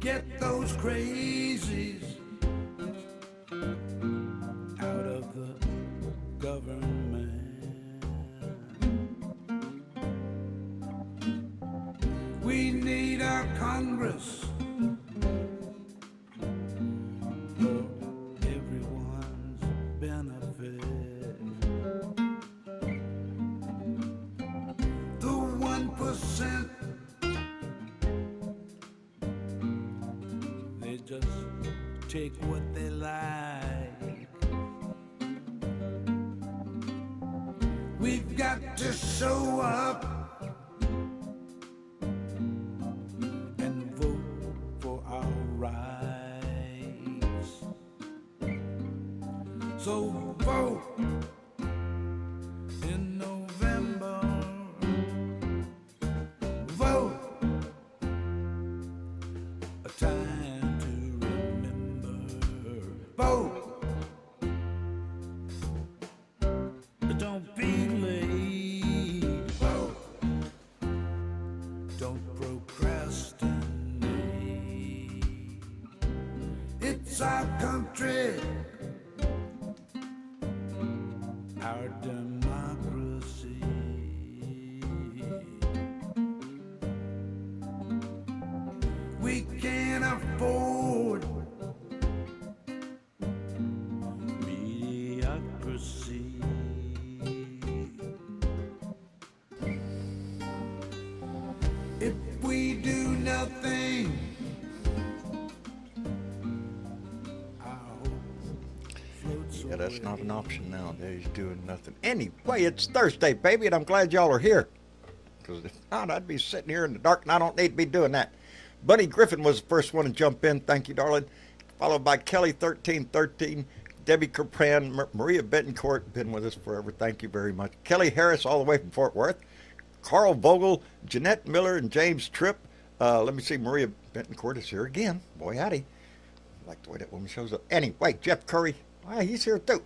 Get those crazies out of the government. We need our Congress for everyone's benefit. The 1%, they just take what they like. We've got to show up and vote for our rights. So vote in November. Vote, a time to remember. Vote, don't be late. Vote, don't procrastinate. It's our country, our democracy. We can't afford mediocrity. If we do nothing, our hope floats Yeah, that's not away. an option nowadays, doing nothing. Anyway, it's Thursday, baby, and I'm glad y'all are here. Because if not, I'd be sitting here in the dark, and I don't need to be doing that. Buddy Griffin was the first one to jump in. Thank you, darling. Followed by Kelly1313, Debbie Capran, Maria Betancourt, been with us forever. Thank you very much. Kelly Harris, all the way from Fort Worth. Carl Vogel, Jeanette Miller, and James Tripp. Let me see, Maria Betancourt is here again. Boy, howdy. I like the way that woman shows up. Anyway, Jeff Curry, he's here too.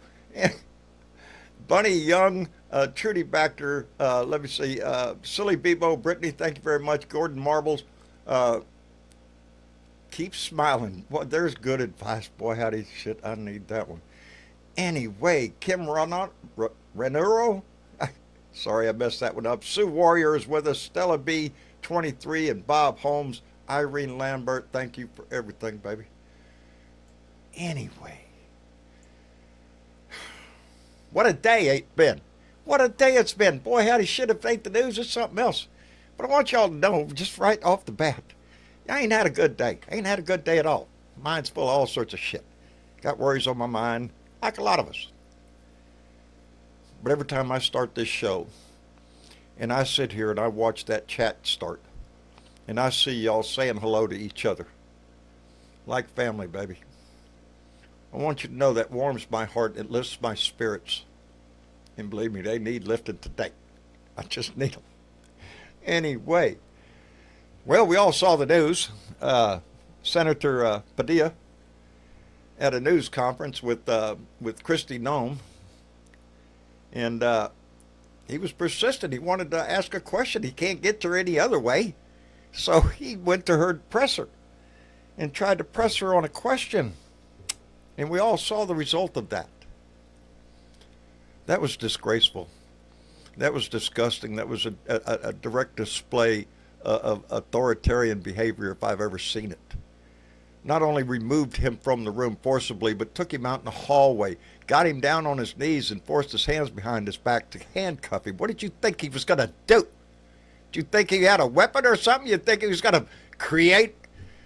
Bunny Young, Trudy Baxter, let me see, Silly Bebo, Brittany, thank you very much. Gordon Marbles, keep smiling. Well, there's good advice. Boy, howdy, shit, I need that one. Anyway, Kim Renuro, sorry I messed that one up. Sue Warrior is with us. Stella B, 23, and Bob Holmes. Irene Lambert, thank you for everything, baby. Anyway, what a day it's been. What a day it's been. Boy, howdy, shit, if it ain't the news, it's something else. But I want y'all to know, just right off the bat, I ain't had a good day. I ain't had a good day at all. Mine's full of all sorts of shit. Got worries on my mind, like a lot of us. But every time I start this show, and I sit here and I watch that chat start, and I see y'all saying hello to each other, like family, baby. I want you to know that warms my heart. It lifts my spirits. And believe me, they need lifting today. I just need them. Anyway, well, we all saw the news. Senator Padilla at a news conference with Kristi Noem, and he was persistent. He wanted to ask a question. He can't get to her any other way, so he went to her presser and tried to press her on a question, and we all saw the result of that. That was disgraceful. That was disgusting. That was a direct display of authoritarian behavior if I've ever seen it. Not only removed him from the room forcibly, but took him out in the hallway, got him down on his knees and forced his hands behind his back to handcuff him. What did you think he was going to do? Did you think he had a weapon or something? You think he was going to create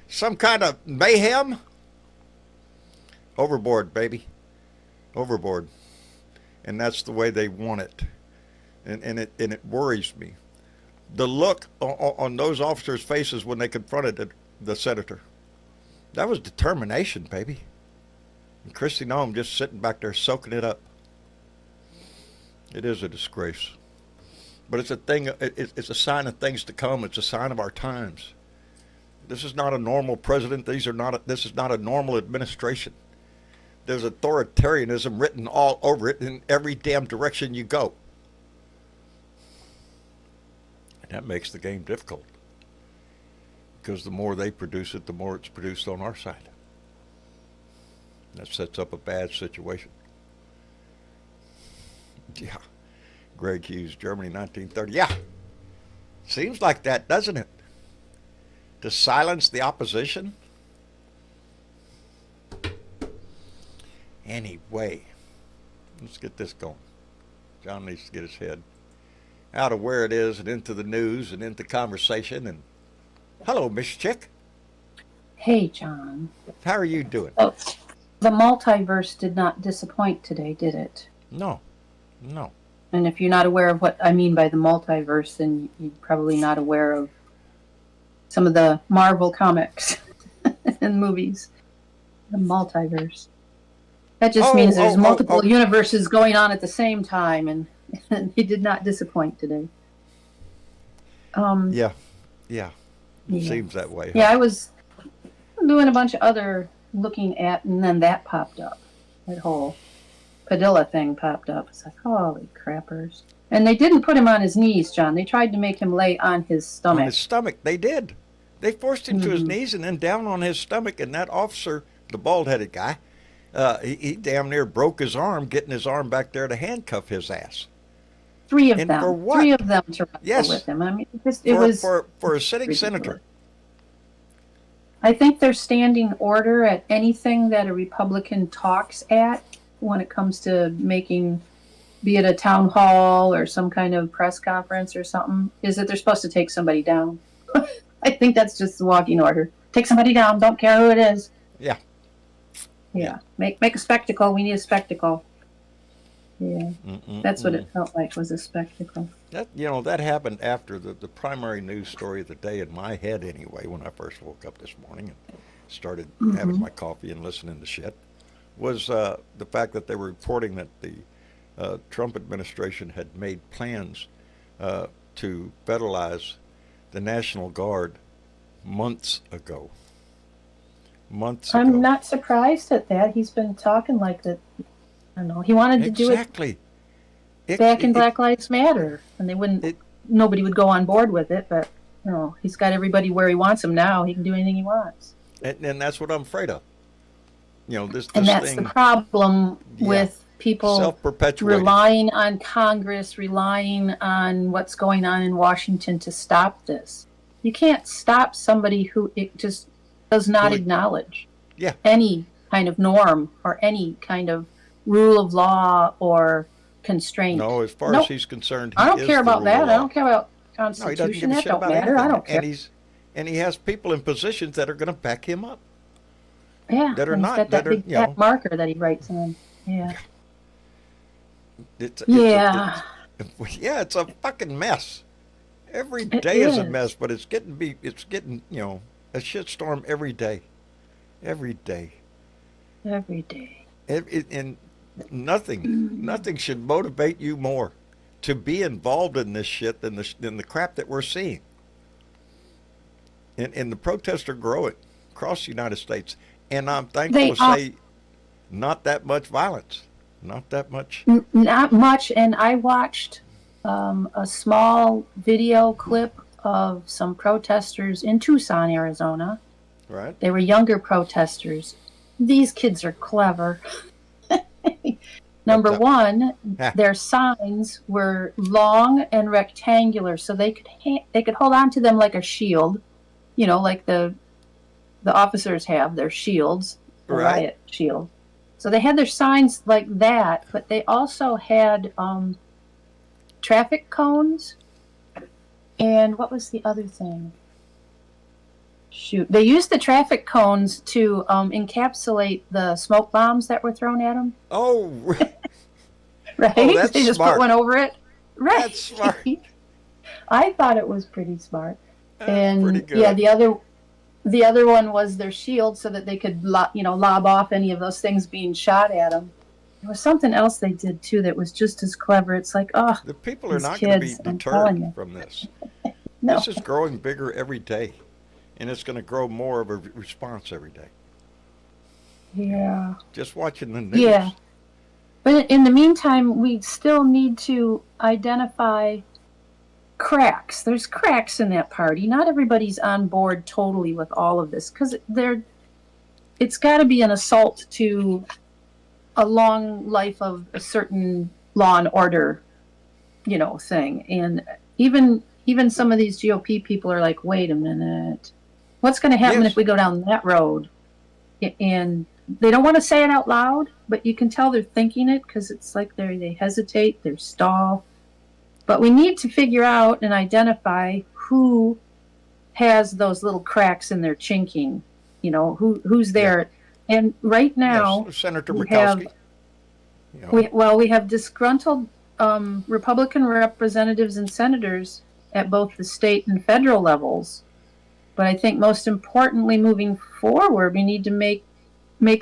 some kind of mayhem? Overboard, baby. Overboard. And that's the way they want it. And it worries me. The look on those officers' faces when they confronted the senator, that was determination, baby. And Kristi Noem just sitting back there soaking it up. It is a disgrace. But it's a thing. It's a sign of things to come. It's a sign of our times. This is not a normal president. This is not a normal administration. There's authoritarianism written all over it in every damn direction you go. And that makes the game difficult. because the more they produce it, the more it's produced on our side. That sets up a bad situation. Yeah. Greg Hughes, Germany, 1930. Yeah. Seems like that, doesn't it? To silence the opposition? Anyway, let's get this going. John needs to get his head out of where it is and into the news and into conversation. And hello, Miss Chick. Hey, John. How are you doing? Oh, the multiverse did not disappoint today, did it? No, no. And if you're not aware of what I mean by the multiverse, then you're probably not aware of some of the Marvel comics and movies. The multiverse. That just means there's multiple universes going on at the same time, and he did not disappoint today. Yeah. Seems that way. Huh? Yeah, I was doing a bunch of other looking at, and then that popped up. That whole Padilla thing popped up. It's like, holy crappers. And they didn't put him on his knees, John. They tried to make him lay on his stomach. On his stomach, they did. They forced him to his knees and then down on his stomach, and that officer, the bald-headed guy, he damn near broke his arm getting his arm back there to handcuff his ass. Three of and them. For what? 3 of them to wrestle yes. with him. I mean, it was for a sitting ridiculous. senator. I think their standing order at anything that a Republican talks at when it comes to making, be it a town hall or some kind of press conference or something, is that they're supposed to take somebody down. I think that's just the walking order. Take somebody down. Don't care who it is. Yeah. Make a spectacle. We need a spectacle. Yeah. That's what it felt like, was a spectacle. That happened after the primary news story of the day in my head anyway, when I first woke up this morning and started having my coffee and listening to shit, was the fact that they were reporting that the Trump administration had made plans to federalize the National Guard months ago. I'm not surprised at that. He's been talking like that. I don't know. He wanted to do it back in Black Lives Matter, and they wouldn't. Nobody would go on board with it. But he's got everybody where he wants them now. He can do anything he wants. And that's what I'm afraid of. This and that's thing, the problem with people relying on Congress, relying on what's going on in Washington to stop this. You can't stop somebody who it just does not acknowledge any kind of norm or any kind of rule of law or constraint. No, as far as he's concerned, I don't care about that. I don't care about Constitution. That don't matter. I don't care. And he has people in positions that are going to back him up. Yeah, that are not. Got that big marker that he writes on. Yeah. It's a fucking mess. Every day is a mess, but it's getting a shitstorm every day. And nothing should motivate you more to be involved in this shit than the crap that we're seeing. And the protests are growing across the United States. And I'm thankful to say not that much violence. Not that much. Not much. And I watched a small video clip of some protesters in Tucson, Arizona. Right. They were younger protesters. These kids are clever. Number one, their signs were long and rectangular, so they could hold on to them like a shield, like the officers have their shields, the riot shield. So they had their signs like that, but they also had traffic cones. And what was the other thing? Shoot. They used the traffic cones to encapsulate the smoke bombs that were thrown at them. Oh, right. Oh, that's they just smart. put one over it. Right. That's smart. I thought it was pretty smart. That's pretty good. Yeah, the other one was their shield so that they could lob off any of those things being shot at them. There was something else they did too that was just as clever. It's like, the people are not going to be deterred from this. No. This is growing bigger every day, and it's going to grow more of a response every day. Yeah. Just watching the news. Yeah. But in the meantime, we still need to identify cracks. There's cracks in that party. Not everybody's on board totally with all of this, because it's got to be an assault to a long life of a certain law and order, thing. And even some of these GOP people are like, wait a minute, what's going to happen if we go down that road? And they don't want to say it out loud, but you can tell they're thinking it, because it's like they hesitate, they stall. But we need to figure out and identify who has those little cracks in their chinking, who's there. Yeah. And right now, yes, Senator Murkowski. We have disgruntled Republican representatives and senators at both the state and federal levels. But I think most importantly, moving forward, we need to make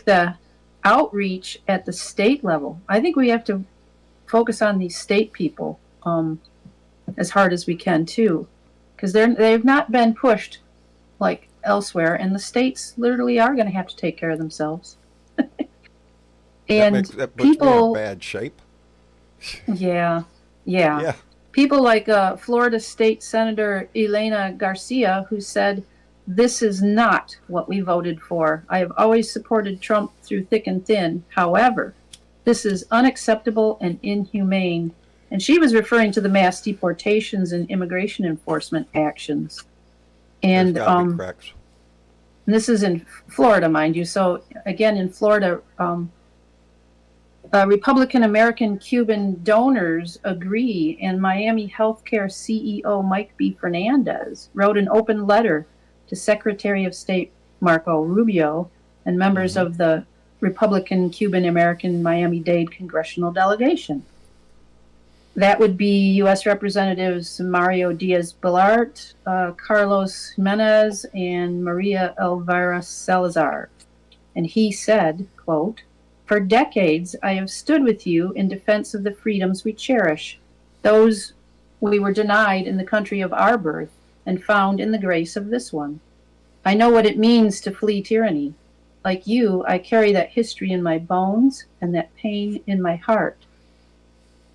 the outreach at the state level. I think we have to focus on these state people as hard as we can too, because they've not been pushed like elsewhere, and the states literally are going to have to take care of themselves. And that puts people me in bad shape. Yeah. People like Florida State Senator Elena Garcia, who said, "This is not what we voted for. I have always supported Trump through thick and thin. However, this is unacceptable and inhumane." And she was referring to the mass deportations and immigration enforcement actions. And this is in Florida, mind you. So again, in Florida, Republican American Cuban donors agree, and Miami Healthcare CEO Mike B. Fernandez wrote an open letter to Secretary of State Marco Rubio and members of the Republican Cuban American Miami-Dade congressional delegation. That would be U.S. Representatives Mario Diaz-Balart, Carlos Jimenez, and Maria Elvira Salazar. And he said, quote, "For decades, I have stood with you in defense of the freedoms we cherish, those we were denied in the country of our birth and found in the grace of this one. I know what it means to flee tyranny. Like you, I carry that history in my bones and that pain in my heart.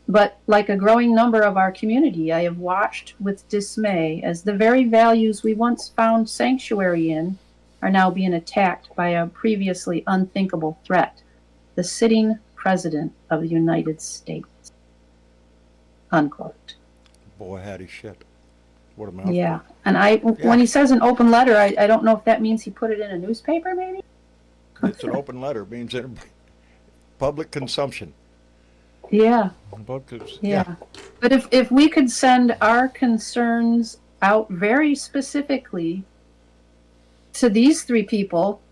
But like a growing number of our community, I have watched with dismay as the very values we once found sanctuary in are now being attacked by a previously unthinkable threat, the sitting president of the United States." Unquote. Boy, howdy shit. What a mouthful. Yeah. And when he says an open letter, I don't know if that means he put it in a newspaper, maybe? It's an open letter. It means public consumption. Yeah. Yeah. But if we could send our concerns out very specifically to these three people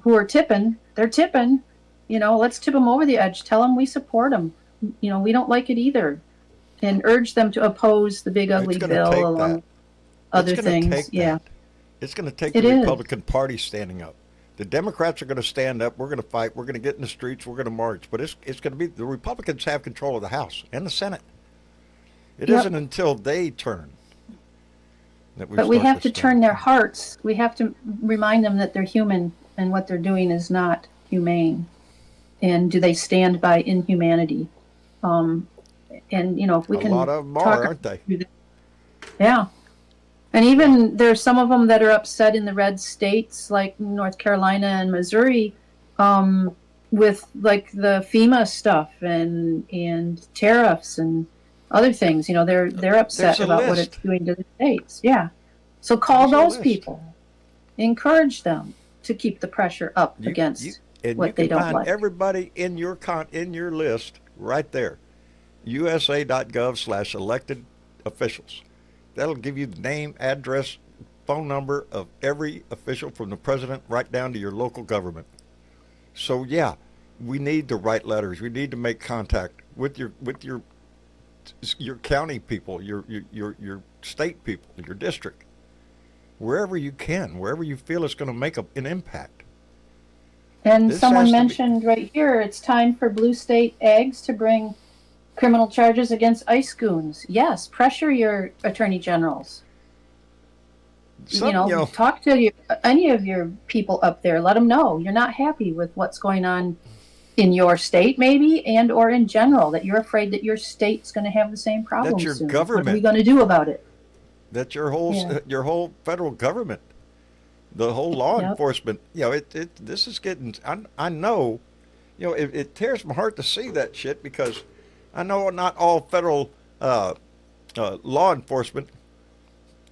who are tipping, they're tipping, let's tip them over the edge. Tell them we support them. We don't like it either. And urge them to oppose the big ugly bill along with other things. Yeah. It's going to take the Republican Party standing up. The Democrats are going to stand up. We're going to fight. We're going to get in the streets. We're going to march. But it's going to be the Republicans have control of the House and the Senate. It isn't until they turn that we. But we have to turn their hearts. We have to remind them that they're human and what they're doing is not humane. And do they stand by inhumanity? And if we can, a lot of them are, aren't they? Yeah. And even there's some of them that are upset in the red states like North Carolina and Missouri with like the FEMA stuff and tariffs and other things. They're upset about what it's doing to the states. Yeah. So call those people. Encourage them to keep the pressure up against what they don't like. And you can find everybody in your list right there. USA.gov/elected officials. That'll give you the name, address, phone number of every official from the president right down to your local government. So yeah, we need to write letters. We need to make contact with your county people, your state people, your district, wherever you can, wherever you feel it's going to make an impact. And someone mentioned right here, it's time for blue state eggs to bring criminal charges against ICE goons. Yes, pressure your attorney generals. Talk to any of your people up there. Let them know you're not happy with what's going on in your state, maybe, or in general, that you're afraid that your state's going to have the same problem That's your soon. government. What are we going to do about it? that Yeah. your whole federal government, the whole law Yep. enforcement, this is getting. I know, it tears my heart to see that shit because I know not all federal law enforcement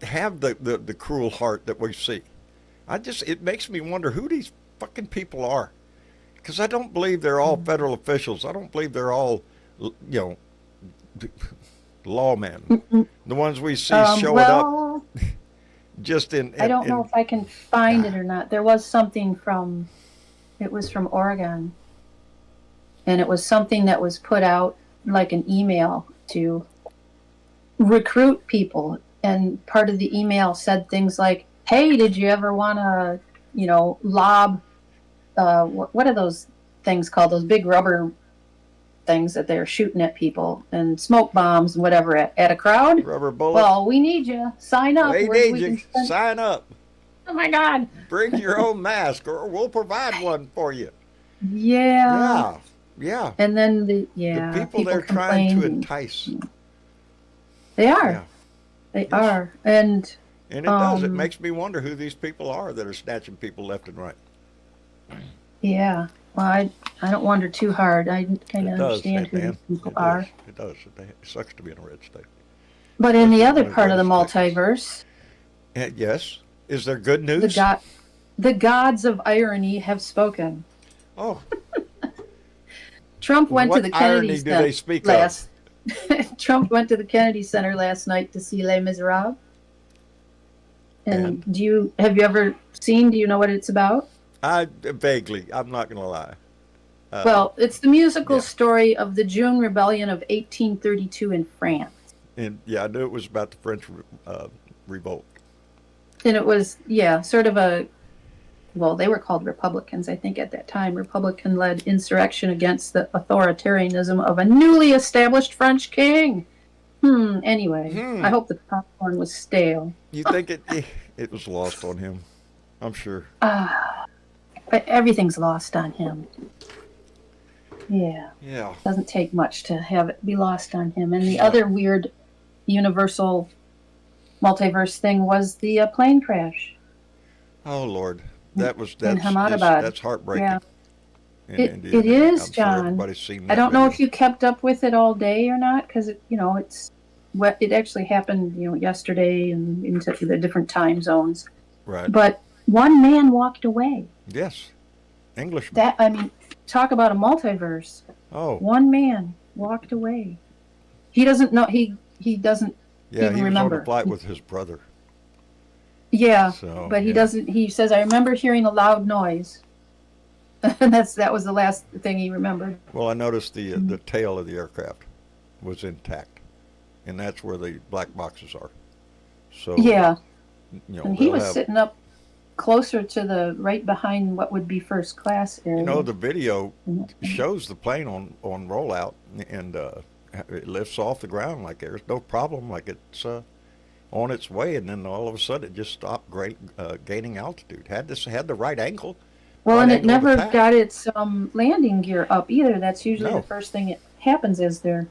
have the cruel heart that we see. It makes me wonder who these fucking people are, because I don't believe they're all federal officials. I don't believe they're all, you know, lawmen. The ones we see showing up Well, just I don't know if I can find it God. or not. There was something it was from Oregon, and it was something that was put out like an email to recruit people. And part of the email said things like, "Hey, did you ever want to, lob? What are those things called? Those big rubber things that they're shooting at people and smoke bombs and whatever at a crowd? Rubber bullet. Well, we need you. Sign up. We Where need we you. can spend- Sign up. Oh my God. Bring your own mask, or we'll provide one for you. Yeah. Yeah, yeah. And then The people they're trying to complained. entice. They are. Yeah. They Yes. are. And And it does. It Um, makes me wonder who these people are that are snatching people left and right. yeah. Well, I don't wonder too hard. I kind It of does, understand who Dan. these people It are. does. It does. It sucks to be in a red state. But in the Especially other one of part of the those places. multiverse, And yes. Is there good the news? god, the gods of irony have spoken. Oh, Trump went what to the Kennedy irony do they speak of? last. Trump went to the Kennedy Center last night to see Les Miserables. And have you ever seen? Do you know what it's about? Vaguely. I'm not going to lie. Well, it's the musical yeah. story of the June Rebellion of 1832 in France. And yeah, I knew it was about the French revolt. And it was, sort of they were called Republicans, I think, at that time. Republican-led insurrection against the authoritarianism of a newly established French king. Anyway, I hope the popcorn was stale. You think it was lost on him? I'm sure. But everything's lost on him. Yeah. Yeah. Doesn't take much to have it be lost on him. And the other weird universal multiverse thing was the plane crash. Oh Lord, in Ahmedabad. that's heartbreaking. Yeah. In It Indiana. is, I'm sure John. everybody's seen that I don't know video. if you kept up with it all day or not, because it actually happened, yesterday and into the different time zones. Right. But one man walked away. Yes. Englishman. Talk about a multiverse. Oh. One man walked away. He doesn't know. He doesn't Yeah, even he was remember. on a flight with his brother. Yeah, So, but he yeah. doesn't. He says, "I remember hearing a loud noise," and that was the last thing he remembered. Well, I noticed the tail of the aircraft was intact, and that's where the black boxes are. So Yeah, and he they'll was have, sitting up closer to right behind what would be first class area. the video shows the plane on rollout, and it lifts off the ground like there's no problem, like it's on its way, and then all of a sudden it just stopped gaining altitude. Had the right angle. Well, right and it angle of never attack. got its landing gear up either. That's usually No. the first thing that happens as they're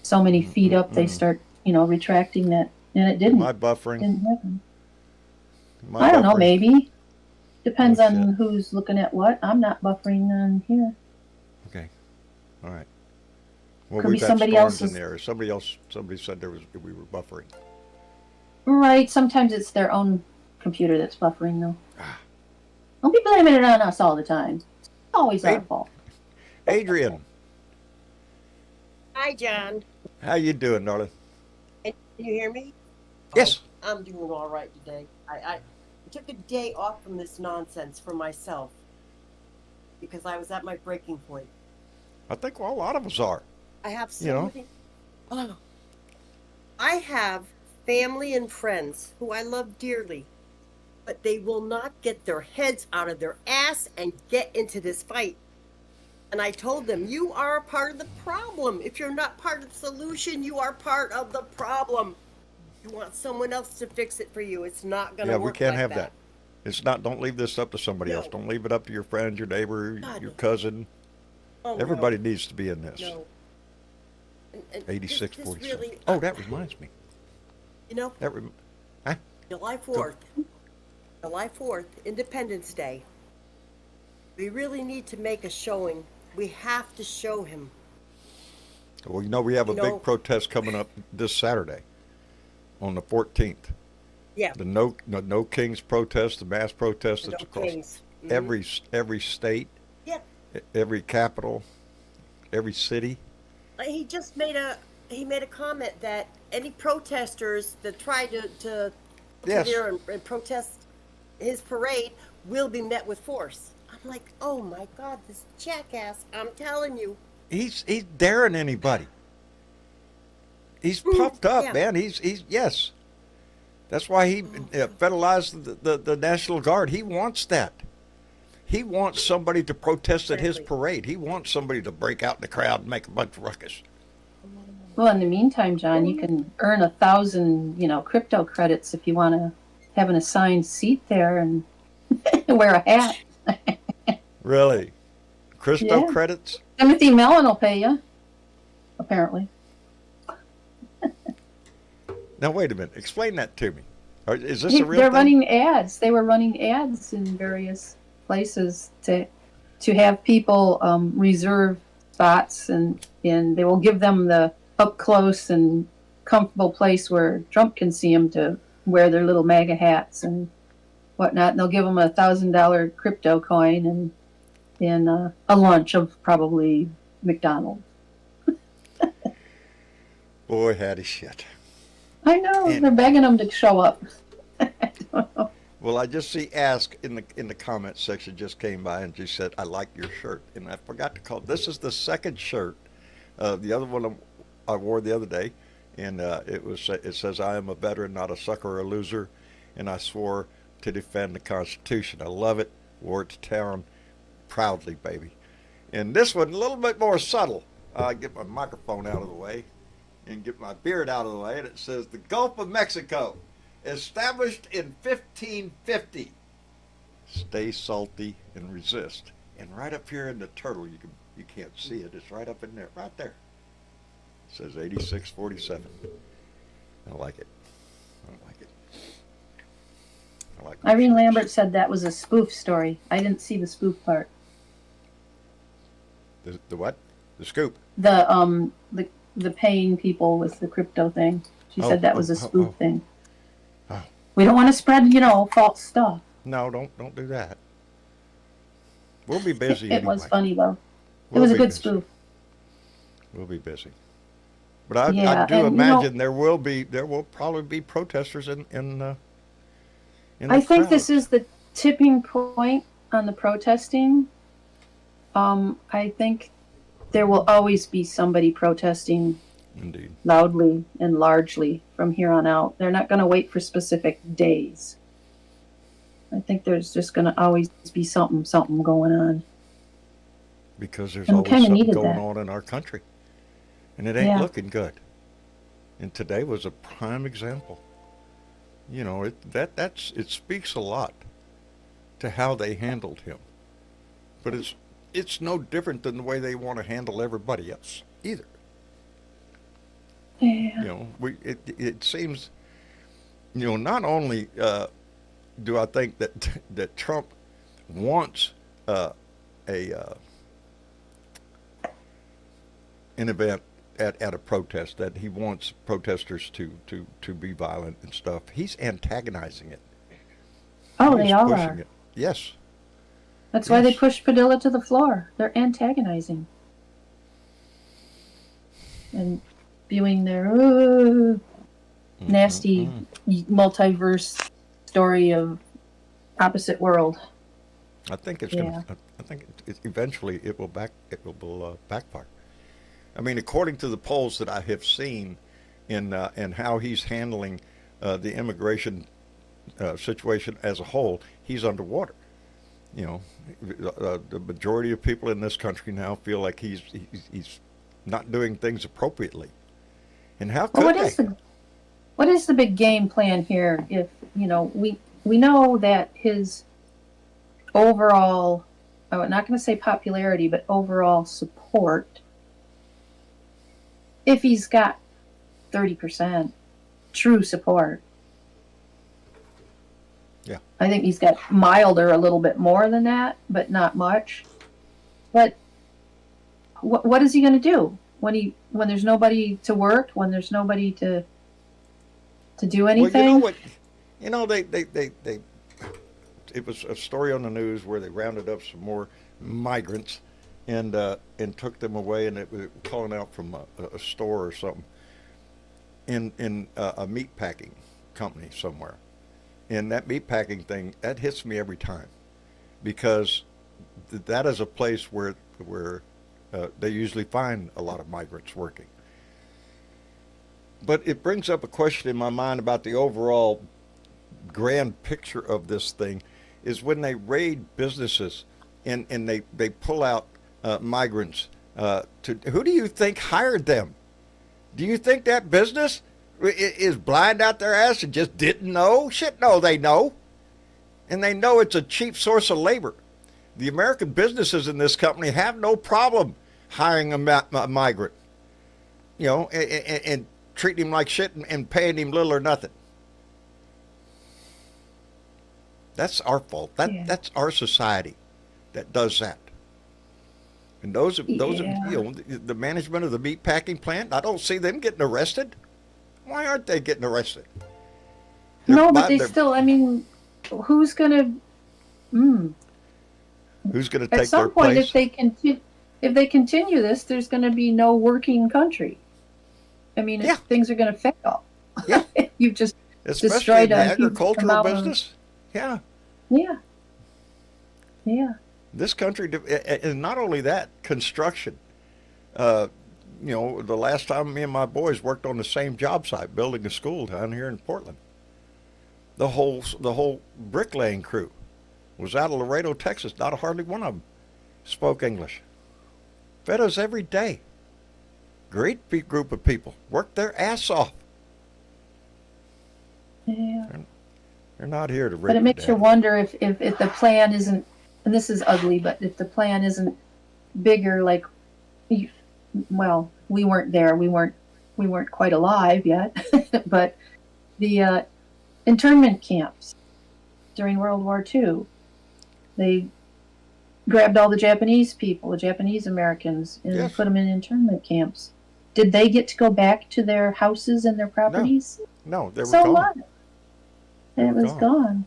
so many feet up. They start, retracting that, and it didn't. My buffering. Didn't happen. My I don't know. buffering. Maybe depends Oh, on shit. who's looking at what. I'm not buffering on here. Okay. All right. Well, Could be we've had somebody storms else's- in there. Somebody said we were buffering. Right. Sometimes it's their own computer that's buffering, though. Ah. Don't be blaming it on us all the time. It's always our Hey. fault. Adrian, Hi, John. how you doing, darling? Can you hear me? Yes. I'm doing all right today. I took a day off from this nonsense for myself because I was at my breaking point. I think a lot of us are. I have so You know? many. Oh, I have family and friends who I love dearly, but they will not get their heads out of their ass and get into this fight. And I told them, you are a part of the problem. If you're not part of the solution, you are part of the problem. You want someone else to fix it for you. It's not going to Yeah, work we can't like have that. that. It's not. Don't leave this up to somebody else. No. Don't leave it up to your friend, your neighbor, God. your cousin. Oh, Everybody needs to be in this. No. And 86, this 47. really, Oh, that reminds me. you know, That rem- July 4th. July 4th, Independence Day. We really need to make a showing. We have to show him. Well, we have a You know- big protest coming up this Saturday on the 14th. Yeah. The no Kings protest, the mass protest The that's No across Kings. Mhm. every state, Yeah. every capital, every city. He just made a comment that any protesters that try to Yes. there and protest his parade will be met with force. I'm like, oh my God, this jackass! I'm telling you. He's daring anybody. He's puffed up, yeah. man. He's yes. That's why he federalized the National Guard. He wants that. He wants somebody to protest at his Exactly. parade. He wants somebody to break out in the crowd and make a bunch of ruckus. Well, in the meantime, John, you can earn 1,000, crypto credits if you want to have an assigned seat there and wear a hat. Really? Christo Yeah. credits? Timothy Mellon will pay you, apparently. Now, wait a minute. Explain that to me. Is this a real They're thing? running ads. They were running ads in various places to have people reserve spots, and they will give them the up close and comfortable place where Trump can see them to wear their little MAGA hats and whatnot. And they'll give them $1,000 crypto coin and a lunch of probably McDonald's. Boy, howdy shit. I know, And- they're begging them to show up. I don't know. Well, I just see Ask in the comments section just came by and she said, "I like your shirt," and I forgot to call. This is the second shirt. The other one I wore the other day, and it says, "I am a veteran, not a sucker or a loser, and I swore to defend the Constitution." I love it. Wore it to town proudly, baby. And this one a little bit more subtle. I get my microphone out of the way and get my beard out of the way, and it says, "The Gulf of Mexico, established in 1550. Stay salty and resist." And right up here in the turtle, you can't see it. It's right up in there, right there. It says 8647. I like it. I like it. I like Irene shirts. Lambert said that was a spoof story. I didn't see the spoof part. The what? The scoop. The paying people with the crypto thing. She said that was a spoof thing. Oh. We don't want to spread, false stuff. No, don't do that. We'll be busy It anyway. was funny though. It We'll was a be good busy. spoof. We'll be busy. But I Yeah, do and, imagine there will probably be protesters in the I think this crowd. is the tipping point on the protesting. I think there will always be somebody protesting Indeed. loudly and largely from here on out. They're not going to wait for specific days. I think there's just going to always be something going on. Because there's And we always kinda something needed going that. on in our country. And it ain't Yeah. looking good. And today was a prime example. It speaks a lot to how they handled him. But it's no different than the way they want to handle everybody else either. Yeah. It seems, not only do I think that Trump wants an event at a protest, that he wants protesters to be violent and stuff. He's antagonizing it. Oh, He's they all pushing are. it. Yes. That's why they Yes. pushed Padilla to the floor. They're antagonizing and spewing their nasty multiverse story of opposite world. I think it's Yeah. gonna. I think eventually it will backfire. I mean, according to the polls that I have seen, in how he's handling the immigration situation as a whole, he's underwater. The majority of people in this country now feel like he's not doing things appropriately. And how could Well, they? what is the big game plan here? If we know that his overall, I'm not going to say popularity, but overall support, if he's got 30% true support, Yeah. I think he's got milder a little bit more than that, but not much. But what is he going to do when there's nobody to work, when there's nobody to do anything? Well, they it was a story on the news where they rounded up some more migrants and took them away, and it was calling out from a store or something in a meat packing company somewhere. And that meat packing thing, that hits me every time, because that is a place where they usually find a lot of migrants working. But it brings up a question in my mind about the overall grand picture of this thing, is when they raid businesses and they pull out migrants. Who do you think hired them? Do you think that business is blind out their ass and just didn't know? Shit, no, they know. And they know it's a cheap source of labor. The American businesses in this company have no problem hiring a migrant, and treating him like shit and paying him little or nothing. That's our fault. That's our society that does that. And those the management of the meat packing plant, I don't see them getting arrested. Why aren't they getting arrested? But they still. I mean, who's gonna? Who's gonna take their place? At some point, if they continue this, there's going to be no working country. I mean, things are going to fail. Yeah, you've just especially destroyed in the agricultural business. Yeah. This country, and not only that, construction. The last time me and my boys worked on the same job site, building a school down here in Portland. The whole bricklaying crew was out of Laredo, Texas. Not hardly one of them spoke English. Fed us every day. Great big group of people. Worked their ass off. Yeah. They're not here to. But it makes you wonder if the plan isn't, and this is ugly, but if the plan isn't bigger, like, well, we weren't there. We weren't quite alive yet. But the internment camps during World War II, they grabbed all the Japanese people, the Japanese Americans, and put them in internment camps. Did they get to go back to their houses and their properties? No, they were so gone. What? And it was gone.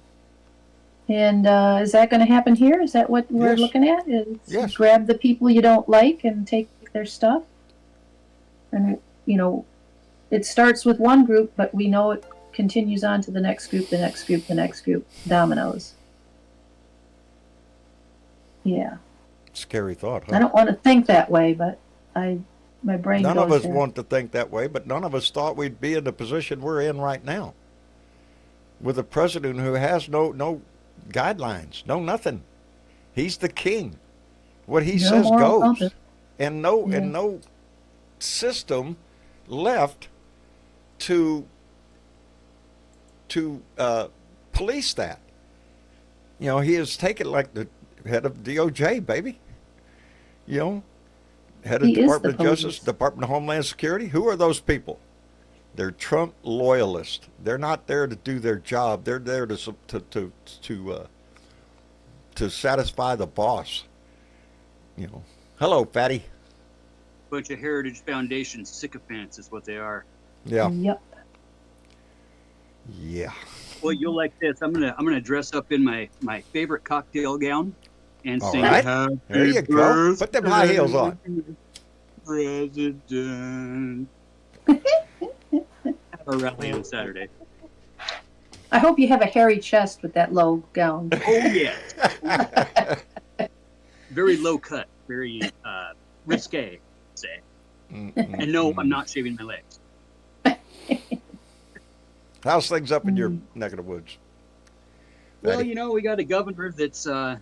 And is that going to happen here? Is that what we're looking at? Is grab the people you don't like and take their stuff? And, it starts with one group, but we know it continues on to the next group, the next group, the next group. Dominoes. Yeah. Scary thought, huh? I don't want to think that way, but my brain None goes of us there. want to think that way, but none of us thought we'd be in the position we're in right now, with a president who has no guidelines, no nothing. He's the king. What he says goes, and no system left to police that. He has taken like the head of DOJ, baby. Head of Department of Justice, Department of Homeland Security. Who are those people? They're Trump loyalists. They're not there to do their job. They're there to satisfy the boss. Hello, fatty. Bunch of Heritage Foundation sycophants is what they are. Yeah. Yep. Yeah. Well, you'll like this. I'm gonna dress up in my favorite cocktail gown and All sing. right. Happy There you go. Put them high heels on. President. Have a rally on Saturday. I hope you have a hairy chest with that low gown. Oh yeah. Very low cut. Very risque, say. And no, I'm not shaving my legs. How's things up in your neck of the woods? Well, we got a governor that's I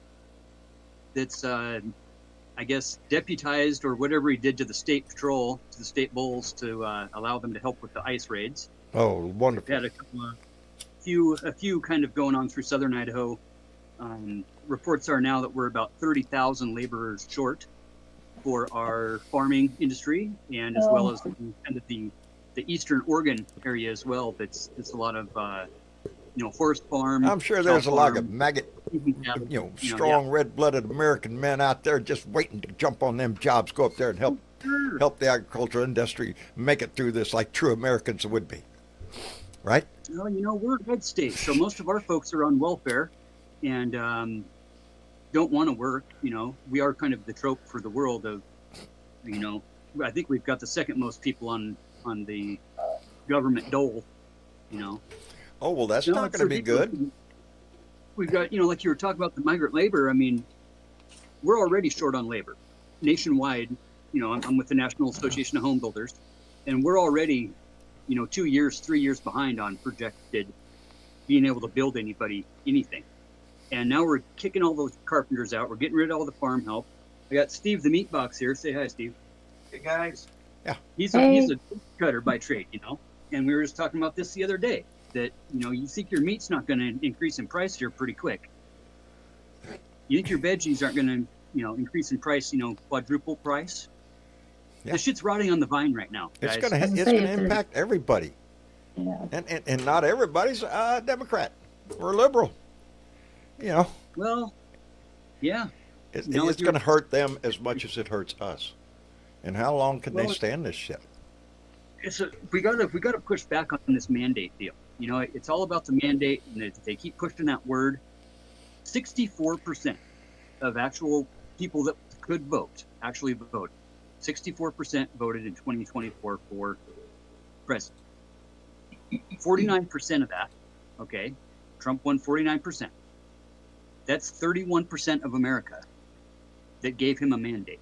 guess deputized or whatever he did to the state patrol, to the state bulls, to allow them to help with the ice raids. Oh, wonderful. We had a few kind of going on through southern Idaho. Reports are now that we're about 30,000 laborers short for our farming industry, and as well as kind of the eastern Oregon area as well. That's a lot of horse farm. I'm sure cow there's a lot of farm, maggot, yeah. strong red-blooded American men out there just waiting to jump on them jobs, go up there and help the agricultural industry make it through this like true Americans would be. Right? Well, we're a red state, so most of our folks are on welfare and don't want to work. We are kind of the trope for the world of, I think we've got the second most people on the government dole. Oh, well, that's not going to be good. We've got, like you were talking about the migrant labor. I mean, we're already short on labor nationwide. I'm with the National Association of Home Builders, and we're already 2 years, 3 years behind on projected being able to build anything. And now we're kicking all those carpenters out. We're getting rid of all the farm help. I got Steve the meat box here. Say hi, Steve. Hey guys. Yeah. He's a cutter by trade, And we were just talking about this the other day, that you think your meat's not going to increase in price here pretty quick. You think your veggies aren't going to increase in price, quadruple price. Yeah. The shit's rotting on the vine right now, guys. It's going to impact everybody. Yeah. And not everybody's a Democrat or liberal. Well, yeah. It's going to hurt them as much as it hurts us. And how long can they stand this shit? We gotta push back on this mandate deal. It's all about the mandate, and they keep pushing that word. 64% of actual people that could vote actually voted. 64% voted in 2024 for president. 49% of that, okay, Trump won 49%. That's 31% of America that gave him a mandate.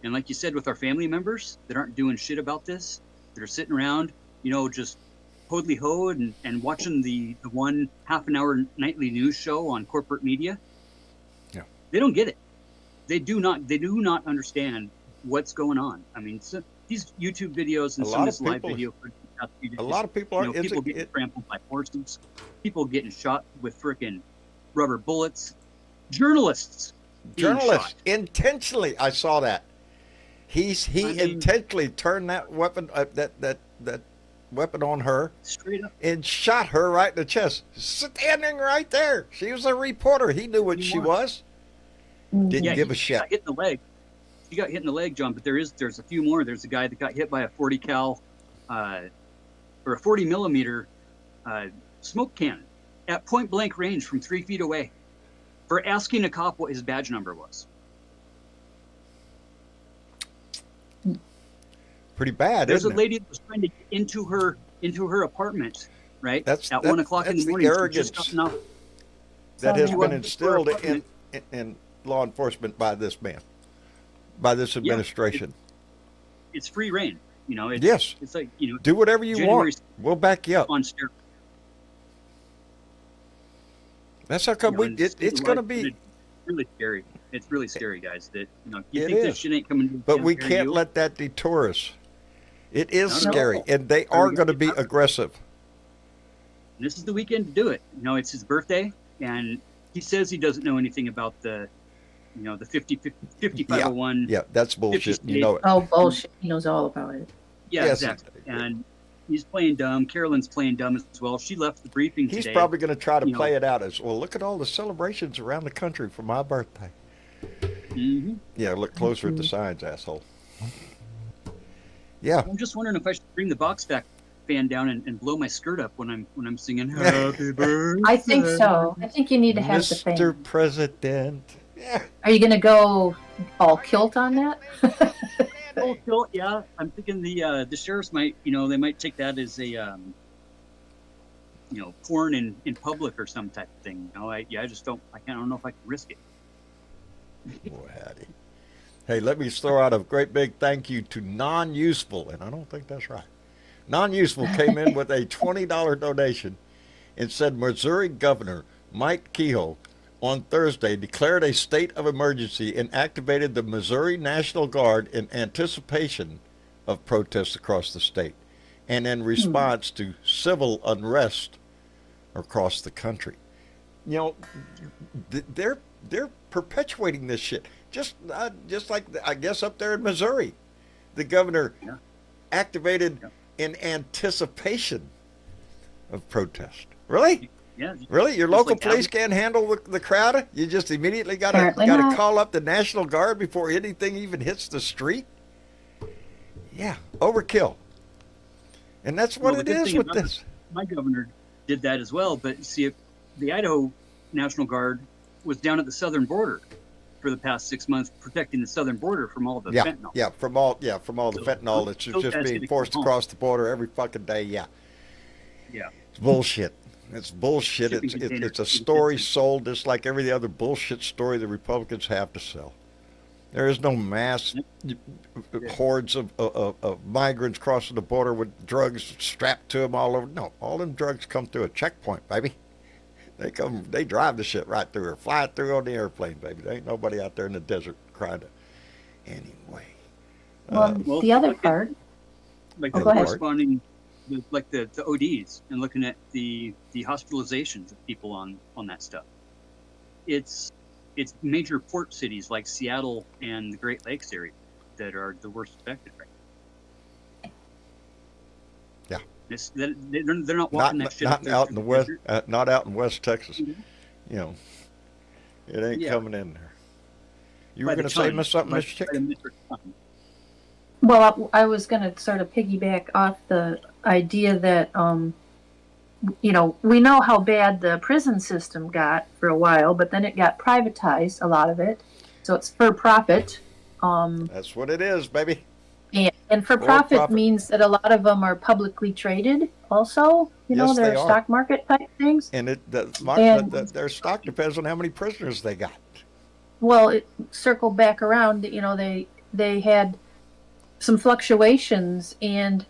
And like you said, with our family members that aren't doing shit about this, that are sitting around, just hodly ho and watching the one half an hour nightly news show on corporate media. Yeah. They don't get it. They do not understand what's going on. I mean, so these YouTube videos and some of this live video. A lot of people are people getting trampled by horses, people getting shot with frickin' rubber bullets, journalists intentionally. I saw that. He intentionally turned that weapon that weapon on her straight up and shot her right in the chest, standing right there. She was a reporter. He knew what she was. Didn't give a shit. Got hit in the leg. He got hit in the leg, John. But there's a few more. There's a guy that got hit by a 40 cal or a 40 millimeter smoke cannon at point blank range from 3 feet away for asking a cop what his badge number was. Pretty bad. There's a lady that was trying to get into her apartment, right? At 1 o'clock in the morning. The arrogance that has been instilled in law enforcement by this man, by this administration. It's free reign. Yes. It's like, do whatever you want. We'll back you up. On steroids. That's how come it's going to be. It's really scary. It's really scary, guys. That you It think is. this shit ain't coming. But we can't let that detour us. It is scary, and they are going to be aggressive. This is the weekend to do it. It's his birthday, and he says he doesn't know anything about the 5501. Yeah, that's bullshit. You know it. Oh, bullshit. He knows all about it. Yeah, Yes. exactly. And he's playing dumb. Carolyn's playing dumb as well. She left the briefing He's today. probably going to try to play it out as, well, look at all the celebrations around the country for my birthday. Mm-hmm. Yeah, look closer at the signs, asshole. Yeah. I'm just wondering if I should bring the box back fan down and blow my skirt up when I'm singing Happy Birthday. I think so. I think you need to have the Mr. fan. President. Yeah. Are you going to go all kilt on that? Oh, cool. Yeah, I'm thinking the sheriffs might, they might take that as a, porn in public or some type of thing. I don't know if I can risk it. Boy, howdy. Hey, let me throw out a great big thank you to Non-Useful, and I don't think that's right. Non-Useful came in with a $20 donation and said Missouri Governor Mike Kehoe on Thursday declared a state of emergency and activated the Missouri National Guard in anticipation of protests across the state and in response to civil unrest across the country. They're perpetuating this shit. Just like, I guess, up there in Missouri. The governor activated in anticipation of protest. Really? Yeah. Really? Your Just local like police can't handle the crowd? You just immediately got Apparently to not. call up the National Guard before anything even hits the street? Yeah, overkill. And that's what Well, it the good is thing with about this. my governor did that as well. But see, if the Idaho National Guard was down at the southern border for the past 6 months, protecting the southern border from all the fentanyl. From all the So fentanyl that's those just guys being get to forced come home. across the border every fucking day. Yeah, Yeah. it's bullshit. It's bullshit. Shipping It's containers. a story sold just like every other bullshit story the Republicans have to sell. There is no mass hordes of migrants crossing the border with drugs strapped to them all over. No, all them drugs come through a checkpoint, baby. They drive the shit right through or fly it through on the airplane, baby. There ain't nobody out there in the desert crying to. Anyway. Well, the other part. Like Oh, the go ahead. corresponding, like the ODs and looking at the hospitalizations of people on that stuff. It's major port cities like Seattle and the Great Lakes area that are the worst affected right now. Yeah. They're not walking that shit Not up out in the west, desert. not out in West Texas. Mhm. You know, it ain't Yeah. coming in there. You By were the going to say ton, something, by Mr. Chick? the metric ton. Well, I was going to sort of piggyback off the idea that, we know how bad the prison system got for a while, but then it got privatized, a lot of it. So it's for profit. That's what it is, baby. And for For profit profit. means that a lot of them are publicly traded also. Yes, They're they are. stock market type things. And And- their stock depends on how many prisoners they got. Well, it circled back around. They had some fluctuations, and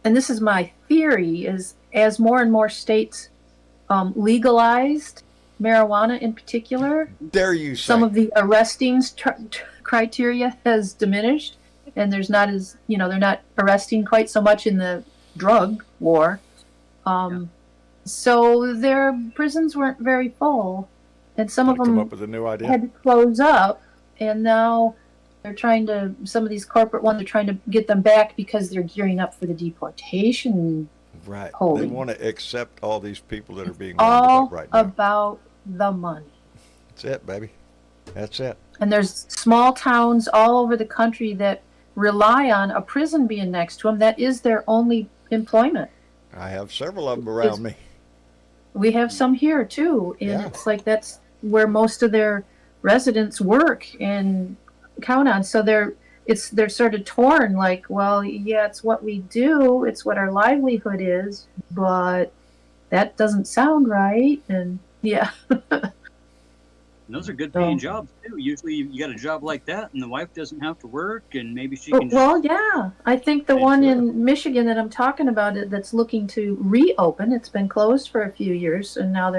this is my theory: is as more and more states legalized marijuana, in particular, Dare you say? some of the arresting criteria has diminished, and there's not as they're not arresting quite so much in the drug war. So their prisons weren't very full, and some of Gotta come them up with a new idea. had to close up, and now they're trying to, some of these corporate ones are trying to get them back because they're gearing up for the deportation. Right. Holy. They want to accept all these people that are being rounded All up right now. about the money. That's it, baby. That's it. And there's small towns all over the country that rely on a prison being next to them. That is their only employment. I have several of them around me. We have some here too, and Yeah. it's like that's where most of their residents work and count on. So they're sort of torn. Like, well, yeah, it's what we do, it's what our livelihood is, but that doesn't sound right. And yeah, And those are good paying jobs too. Usually you got a job like that and the wife doesn't have to work and maybe she can well, yeah. I think the Yeah, one sure. in Michigan that I'm talking about that's looking to reopen. It's been closed for a few years, and now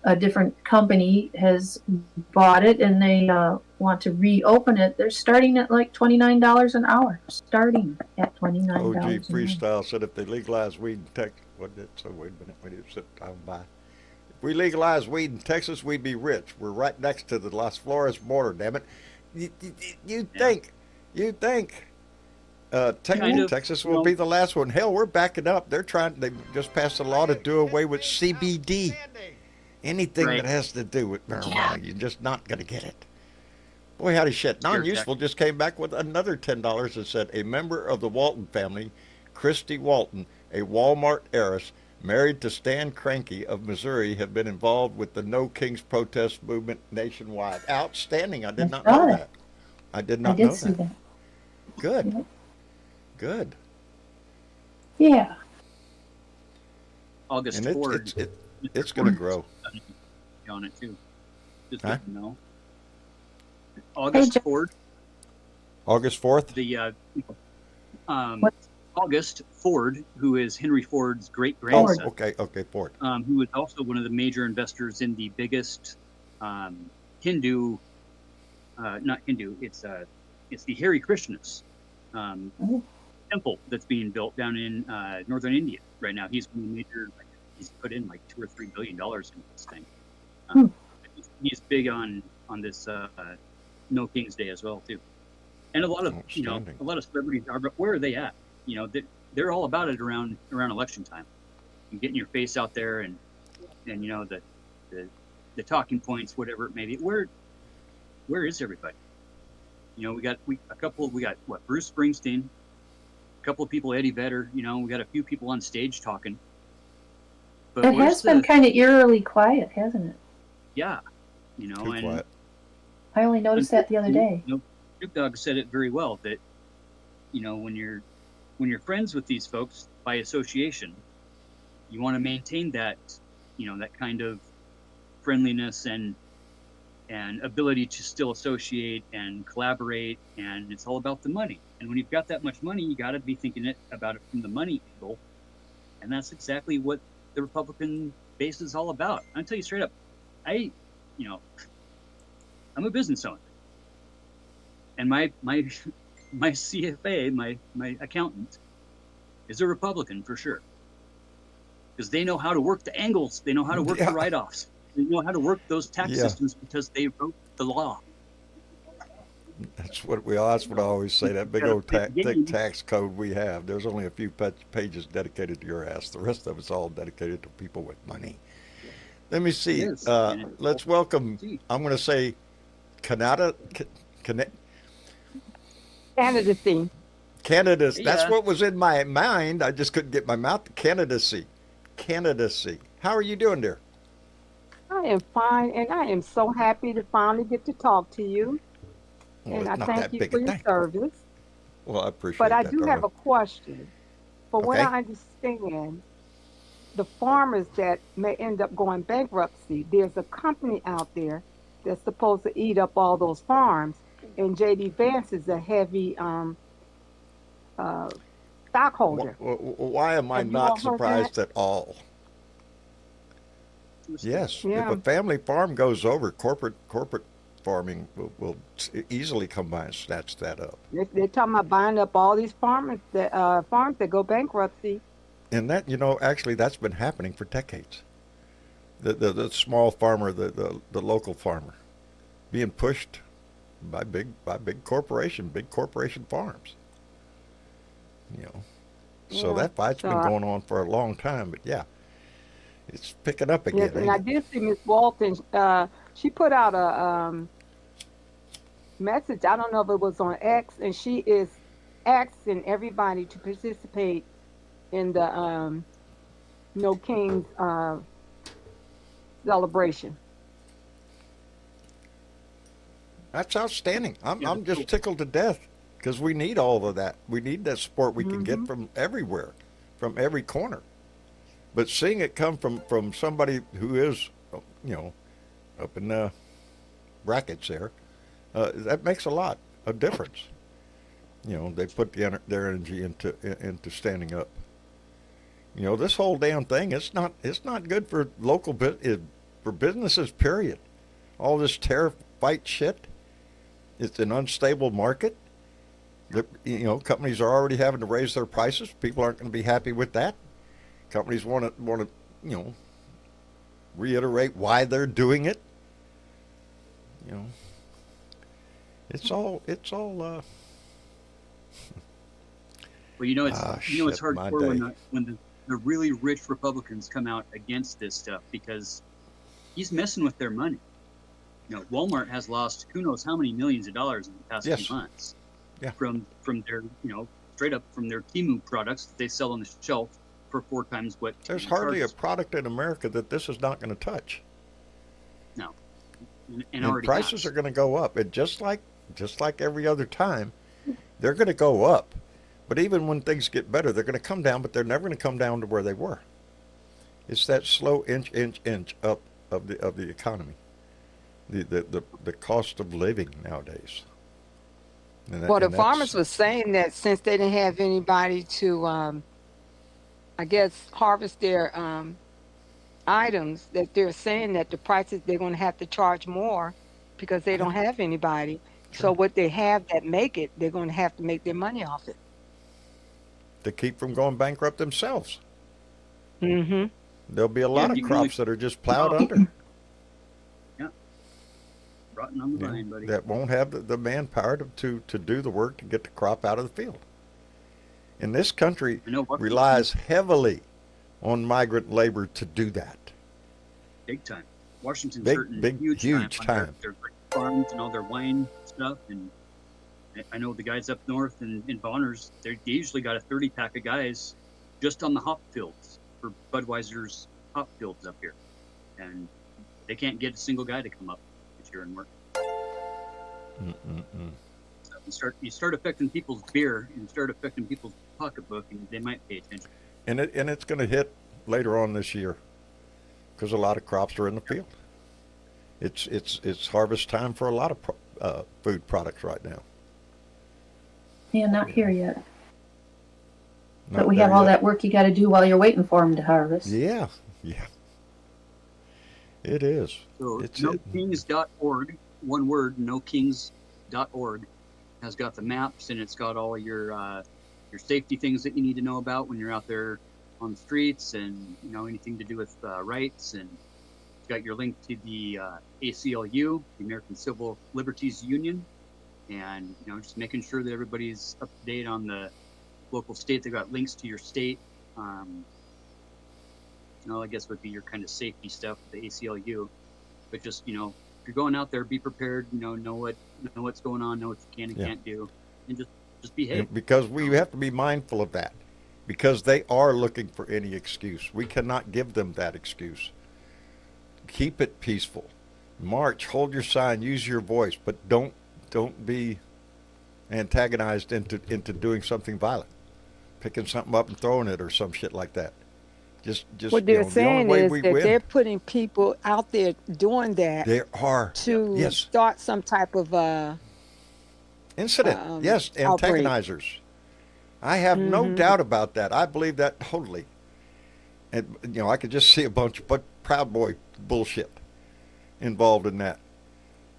a different company has bought it, and they want to reopen it. They're starting at like $29 an hour. Starting at $29 OG an hour. Freestyle said if they legalize weed in Texas, what did it? So wait a minute, we need to sit down by. If we legalize weed in Texas, we'd be rich. We're right next to the Las Flores border. Damn it! You'd think Kind of, Texas you will know. be the last one. Hell, we're backing up. They just passed a law to do away with CBD. Anything Right. that has to do with marijuana, you're just not going to get it. Boy, howdy shit. Non-useful just came back with another $10 that said, a member of the Walton family, Christy Walton, a Walmart heiress, married to Stan Cranky of Missouri, have been involved with the No Kings protest movement nationwide. Outstanding. I did not know Got it. that. I did I not know did see that. that. Good. Yep. Good. Yeah. August And Ford. it's going to grow. On it too. Just Huh? good to know. August Jeff. Ford. August 4th? The What? August Ford, who is Henry Ford's great Oh, grandson, okay, Ford. who was also one of the major investors in the biggest Hindu, not Hindu, it's the Hare Krishnas Oh. temple that's being built down in northern India right now. He's one of the major, he's put in like $2 or $3 billion in this thing. He's big on this No King's Day as well too, and a lot of Outstanding. a lot of celebrities are. But where are they at? They're all about it around election time. And getting your face out there and and the talking points, whatever it may be. Where is everybody? We got what, Bruce Springsteen, a couple of people, Eddie Vedder. We got a few people on stage talking. But it has been kind of eerily quiet, hasn't it? Yeah, Too and quiet. I only noticed that the other day. Snoop Dogg said it very well that when you're friends with these folks by association, you want to maintain that that kind of friendliness and ability to still associate and collaborate, and it's all about the money. And when you've got that much money, you got to be thinking about it from the money angle, and that's exactly what the Republican base is all about. I'll tell you straight up, I'm a business owner, and my CFA, my accountant, is a Republican for sure, because they know how to work the angles, they know how to work the write-offs, they know how to work those tax systems because they wrote the law. That's what I always say. That big old thick tax code we have. There's only a few pages dedicated to your ass. The rest of it's all dedicated to people with money. Let me see. Let's welcome. I'm going to say, Candidacy. Candidacy. That's what was in my mind. I just couldn't get my mouth. Candidacy. How are you doing, dear? I am fine, and I am so happy to finally get to talk to you. Well, and I thank you for your service. Well, I appreciate that. But I that, do have a question. For what I understand, the farmers that may end up going bankruptcy, there's a company out there that's supposed to eat up all those farms, and J.D. Vance is a heavy stockholder. Why am I not surprised at all? Yes, if a family farm goes over, corporate farming will easily come by and snatch that up. They're talking about buying up all these farms that go bankruptcy. And that, actually that's been happening for decades. The small farmer, the local farmer, being pushed by big corporation farms. So that fight's been going on for a long time, but it's picking up again. Yes, and I did see Miss Walton. She put out a message. I don't know if it was on X, and she is asking everybody to participate in the No Kings celebration. That's outstanding. I'm just tickled to death because we need all of that. We need that support we can get from everywhere, from every corner. But seeing it come from somebody who is, up in the brackets there, that makes a lot of difference. They put their energy into standing up. This whole damn thing, it's not good for for businesses, period. All this tariff fight shit. It's an unstable market. Companies are already having to raise their prices. People aren't going to be happy with that. Companies want to reiterate why they're doing it. It's all. Well, it's hardcore when the really rich Republicans come out against this stuff because he's messing with their money. Walmart has lost who knows how many millions of dollars in the past few months. Yeah. From their straight up from their Temu products that they sell on the shelf for 4 times what. There's hardly a product in America that this is not going to touch. No. And prices are going to go up, and just like every other time, they're going to go up. But even when things get better, they're going to come down, but they're never going to come down to where they were. It's that slow inch up of the economy, the cost of living nowadays. The farmers were saying that since they didn't have anybody to, I guess, harvest their items, that they're saying that the prices they're going to have to charge more because they don't have anybody. Sure. So what they have that make it, they're going to have to make their money off it. To keep from going bankrupt themselves. Mm-hmm. There'll be a lot of crops that are just plowed under. Yeah. Rotten on the vine, buddy. That won't have the manpower to do the work to get the crop out of the field. And this country relies heavily on migrant labor to do that. big time. Washington's Big, hurting big, huge huge on time. their farms and all their wine stuff. And I know the guys up north in Bonners, they usually got a 30-pack of guys just on the hop fields for Budweiser's hop fields up here. And they can't get a single guy to come up this year and work. So you start affecting people's beer and start affecting people's pocketbook, and they might pay attention. And it's going to hit later on this year because a lot of crops are in the field. It's harvest time for a lot of food products right now. Yeah, not here yet. Not But we there have all yet. that work you got to do while you're waiting for them to harvest. Yeah. It is. So It's nokings.org, one word, nokings.org, has got the maps, and it's got all your safety things that you need to know about when you're out there on the streets, and anything to do with rights, and it's got your link to the ACLU, the American Civil Liberties Union, and just making sure that everybody's up to date on the local state. They've got links to your state. I guess would be your kind of safety stuff with the ACLU, but just if you're going out there, be prepared. Know what's going on, know what you can and can't do, and just behave. And because we have to be mindful of that, because they are looking for any excuse. We cannot give them that excuse. Keep it peaceful. March, hold your sign, use your voice, but don't be antagonized into doing something violent, picking something up and throwing it or some shit like that. Just What they're the only saying way is we that win. they're putting people out there doing that There are to start some type of incident. Yes, outbreak. antagonizers. I have no doubt about that. I believe that totally. And I could just see a bunch of Proud Boy bullshit involved in that.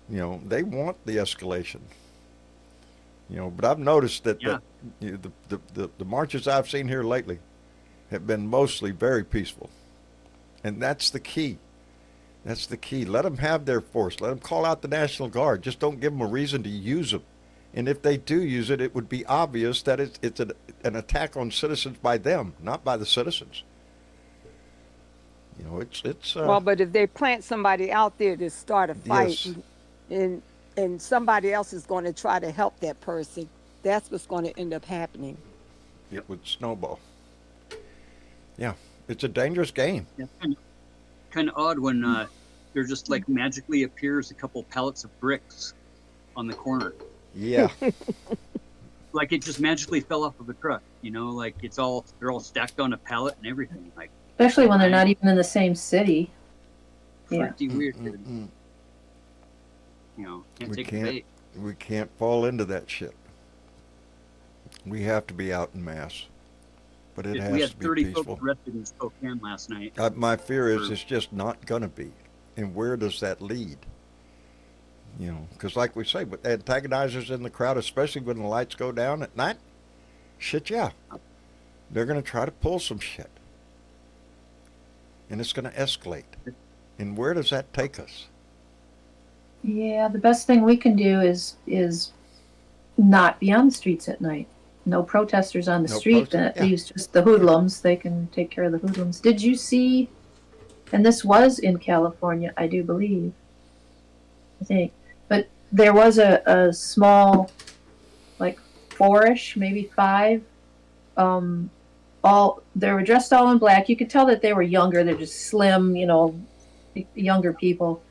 They want the escalation. But I've noticed that, the marches I've seen here lately have been mostly very peaceful. And that's the key. That's the key. Let them have their force. Let them call out the National Guard. Just don't give them a reason to use them. And if they do use it, it would be obvious that it's an attack on citizens by them, not by the citizens. It's well, but if they plant somebody out there to start a fight, Yes. and somebody else is going to try to help that person, that's what's going to end up happening. It would snowball. Yeah, it's a dangerous game. Yeah, kind of odd when there just like magically appears a couple pallets of bricks on the corner. Yeah. Like it just magically fell off of a truck. Like they're all stacked on a pallet and everything. Like Especially when they're not even in the same city. Yeah. pretty weird. Can't take a bait. We can't fall into that shit. We have to be out in mass. But it has We to had be 30 peaceful. folks arrested in Spokane last night. My fear is it's just not going to be. And where does that lead? Because like we say, with antagonizers in the crowd, especially when the lights go down at night, shit, yeah. They're going to try to pull some shit. And it's going to escalate. And where does that take us? Yeah, the best thing we can do is not be on the streets at night. No protesters on the No street. Then it leaves just the hoodlums. They can take care of the hoodlums. Did you see, and this was in California, I do believe, I think, but there was a small, like 4-ish, maybe 5, they were dressed all in black. You could tell that they were younger. They're just slim, younger people,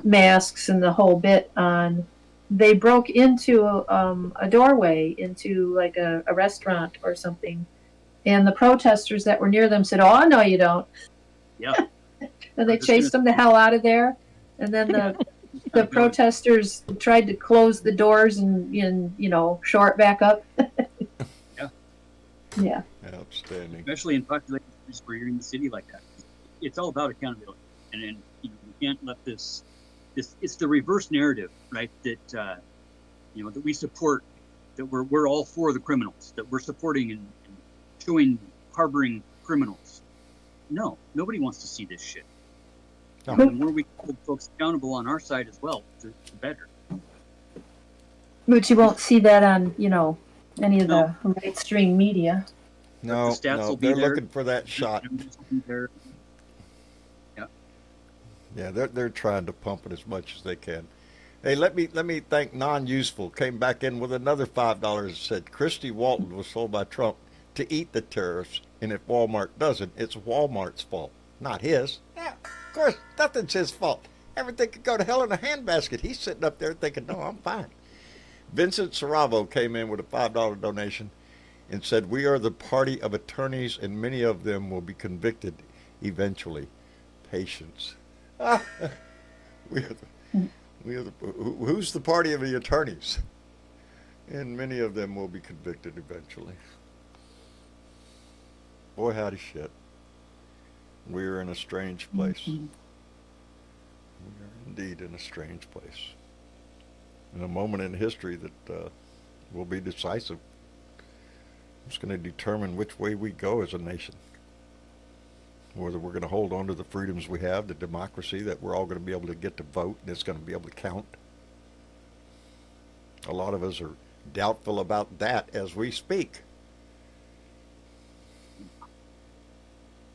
masks and the whole bit on. They broke into a doorway into like a restaurant or something, and the protesters that were near them said, "Oh, no, you don't." Yeah. And they chased them the hell out of there. And then the protesters tried to close the doors and shore it back up. Yeah. Yeah. Outstanding. Especially in population areas where you're in the city like that. It's all about accountability. And then you can't let this it's the reverse narrative, right? That that we support, that we're all for the criminals, that we're supporting and showing harboring criminals. No, nobody wants to see this shit. No. The more we hold folks accountable on our side as well, the better. But you won't see that on, any of the mainstream media. No, The stats will be they're there. looking for that shot. There. Yeah. Yeah, they're trying to pump it as much as they can. Hey, let me thank non-useful. Came back in with another $5. Said Christy Walton was sold by Trump to eat the tariffs, and if Walmart doesn't, it's Walmart's fault, not his. Yeah, of course, nothing's his fault. Everything could go to hell in a handbasket. He's sitting up there thinking, no, I'm fine. Vincent Saravo came in with a $5 donation and said, we are the party of attorneys, and many of them will be convicted eventually. Patience. We are who's the party of the attorneys? And many of them will be convicted eventually. Boy, howdy shit. We're in a strange place. We are indeed in a strange place. In a moment in history that will be decisive. It's going to determine which way we go as a nation. Whether we're going to hold on to the freedoms we have, the democracy, that we're all going to be able to get to vote and it's going to be able to count. A lot of us are doubtful about that as we speak.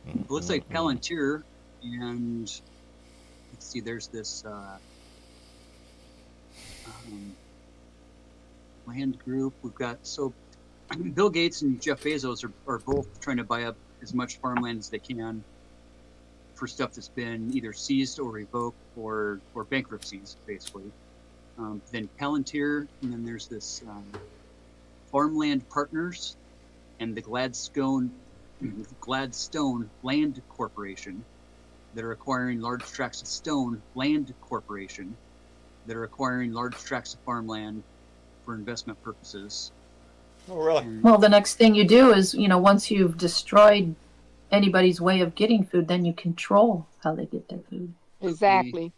It looks like Palantir, and let's see, there's this land group. We've got, so Bill Gates and Jeff Bezos are both trying to buy up as much farmland as they can for stuff that's been either seized or revoked or bankruptcies, basically. Then Palantir, and then there's this Farmland Partners and the Gladstone Land Corporation that are acquiring large tracts of Stone Land Corporation that are acquiring large tracts of farmland for investment purposes. Oh, really? Well, the next thing you do is, once you've destroyed anybody's way of getting food, then you control how they get their food. Exactly.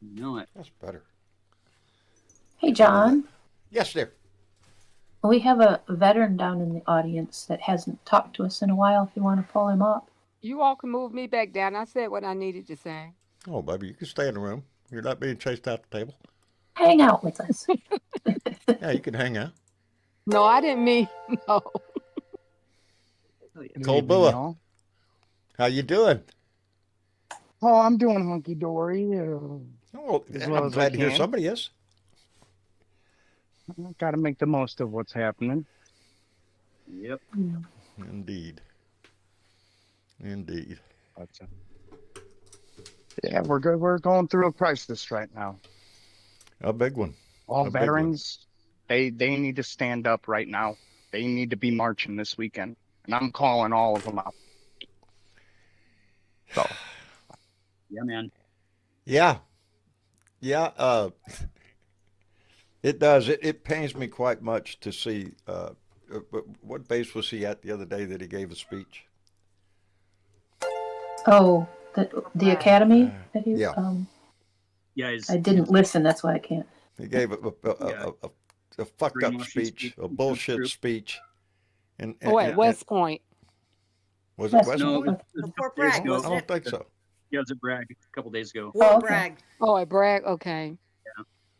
You know it. That's better. Hey, John. Yes, dear. We have a veteran down in the audience that hasn't talked to us in a while, if you want to pull him up. You all can move me back down. I said what I needed to say. Oh, baby, you can stay in the room. You're not being chased out the table. Hang out with us. Yeah, you can hang out. No, I didn't mean no. Cold Bua, how you doing? Oh, I'm doing hunky dory. Oh, well, As well I'm as glad I to hear can. somebody is. Got to make the most of what's happening. Yep. Indeed. Indeed. But, yeah, we're good. We're going through a crisis right now. A big one. All A big veterans, they need to stand up right now. They need to be marching this weekend, and I'm calling all of them out. So, Yeah, man. Yeah. Yeah. It does. It pains me quite much to see. What base was he at the other day that he gave a speech? Oh, the academy? That he, Yeah. Yeah, he's, I didn't listen, that's why I can't. He gave a fucked up Brainwashing speech, speech. a bullshit True. speech. And At West Point. was it West West No, Point? it was a Fort couple days Bragg, ago. I wasn't don't it? think so. Yeah, it was at Bragg a couple days ago. Fort okay. Bragg. Oh, at Bragg. Okay.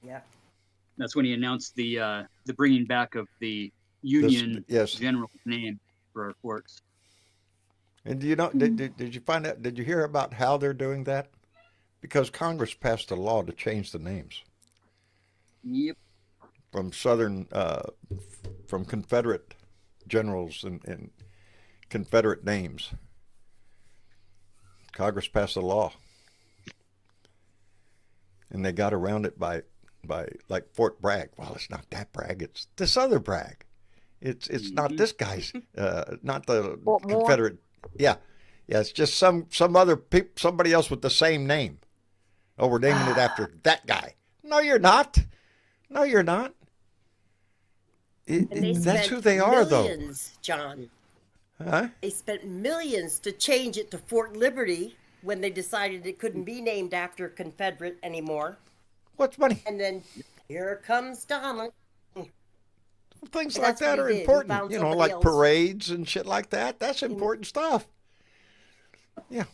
Yeah. That's when he announced the bringing back of the Union Yes. General's name for our forts. And do you know? Did you find out? Did you hear about how they're doing that? Because Congress passed a law to change the names Yep. from from Confederate generals and Confederate names. Congress passed a law, and they got around it by like Fort Bragg. Well, it's not that Bragg. It's this other Bragg. It's not this guy's. Not the Fort Moore? Confederate. Yeah. It's just somebody else with the same name. Oh, we're naming it after that guy. No, you're not. No, you're not. And they That's spent who they are, though. millions, John. Huh? They spent millions to change it to Fort Liberty when they decided it couldn't be named after Confederate anymore. What's money? And then here comes Donald. Things And like that's what that he are did. He important. found You know, somebody like else. parades and shit like that. That's important stuff. Yeah.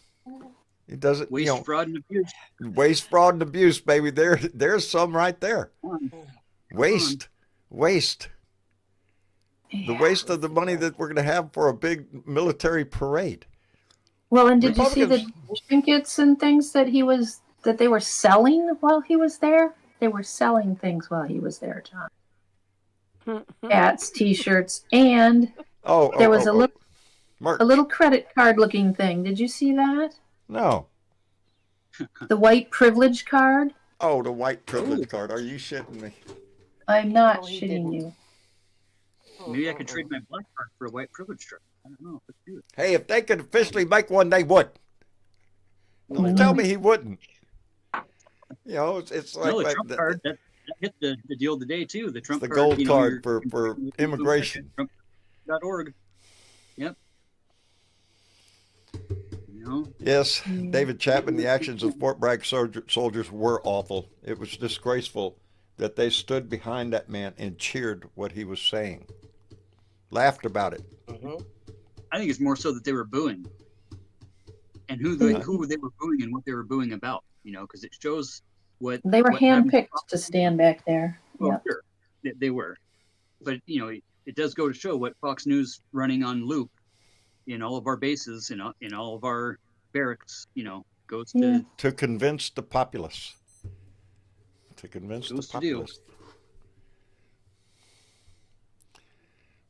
It doesn't, Waste, fraud, and abuse. waste, fraud, and abuse, baby. There's some right there. Waste. The waste of the money that we're going to have for a big military parade. Well, and did you see the Republicans- trinkets and things that they were selling while he was there? They were selling things while he was there, John. Hats, T-shirts, and there was a merch. little credit card looking thing. Did you see that? No. The white privilege card. Oh, the white privilege card. Are you shitting me? I'm not No, he shitting didn't. you. Maybe I could trade my black card for a white privilege card. I don't know. Let's do it. Hey, if they could officially make one, they would. Don't tell me he wouldn't. You know, it's like, No, the like Trump card that hit the deal today too. The Trump the card, gold you know, card your- for immigration. Trump.org. Yep. You know, Yes, David Chapman, the actions of Fort Bragg soldiers were awful. It was disgraceful that they stood behind that man and cheered what he was saying, laughed about it. I think it's more so that they were booing, and who they were booing and what they were booing about. You know, because it shows what They were what happened- handpicked to stand back there. Well, Yeah. sure, they were, but you know, it does go to show what Fox News running on loop in all of our bases, in all of our barracks, you know, goes Yeah. To convince the populace. To convince Goes the to do. populace.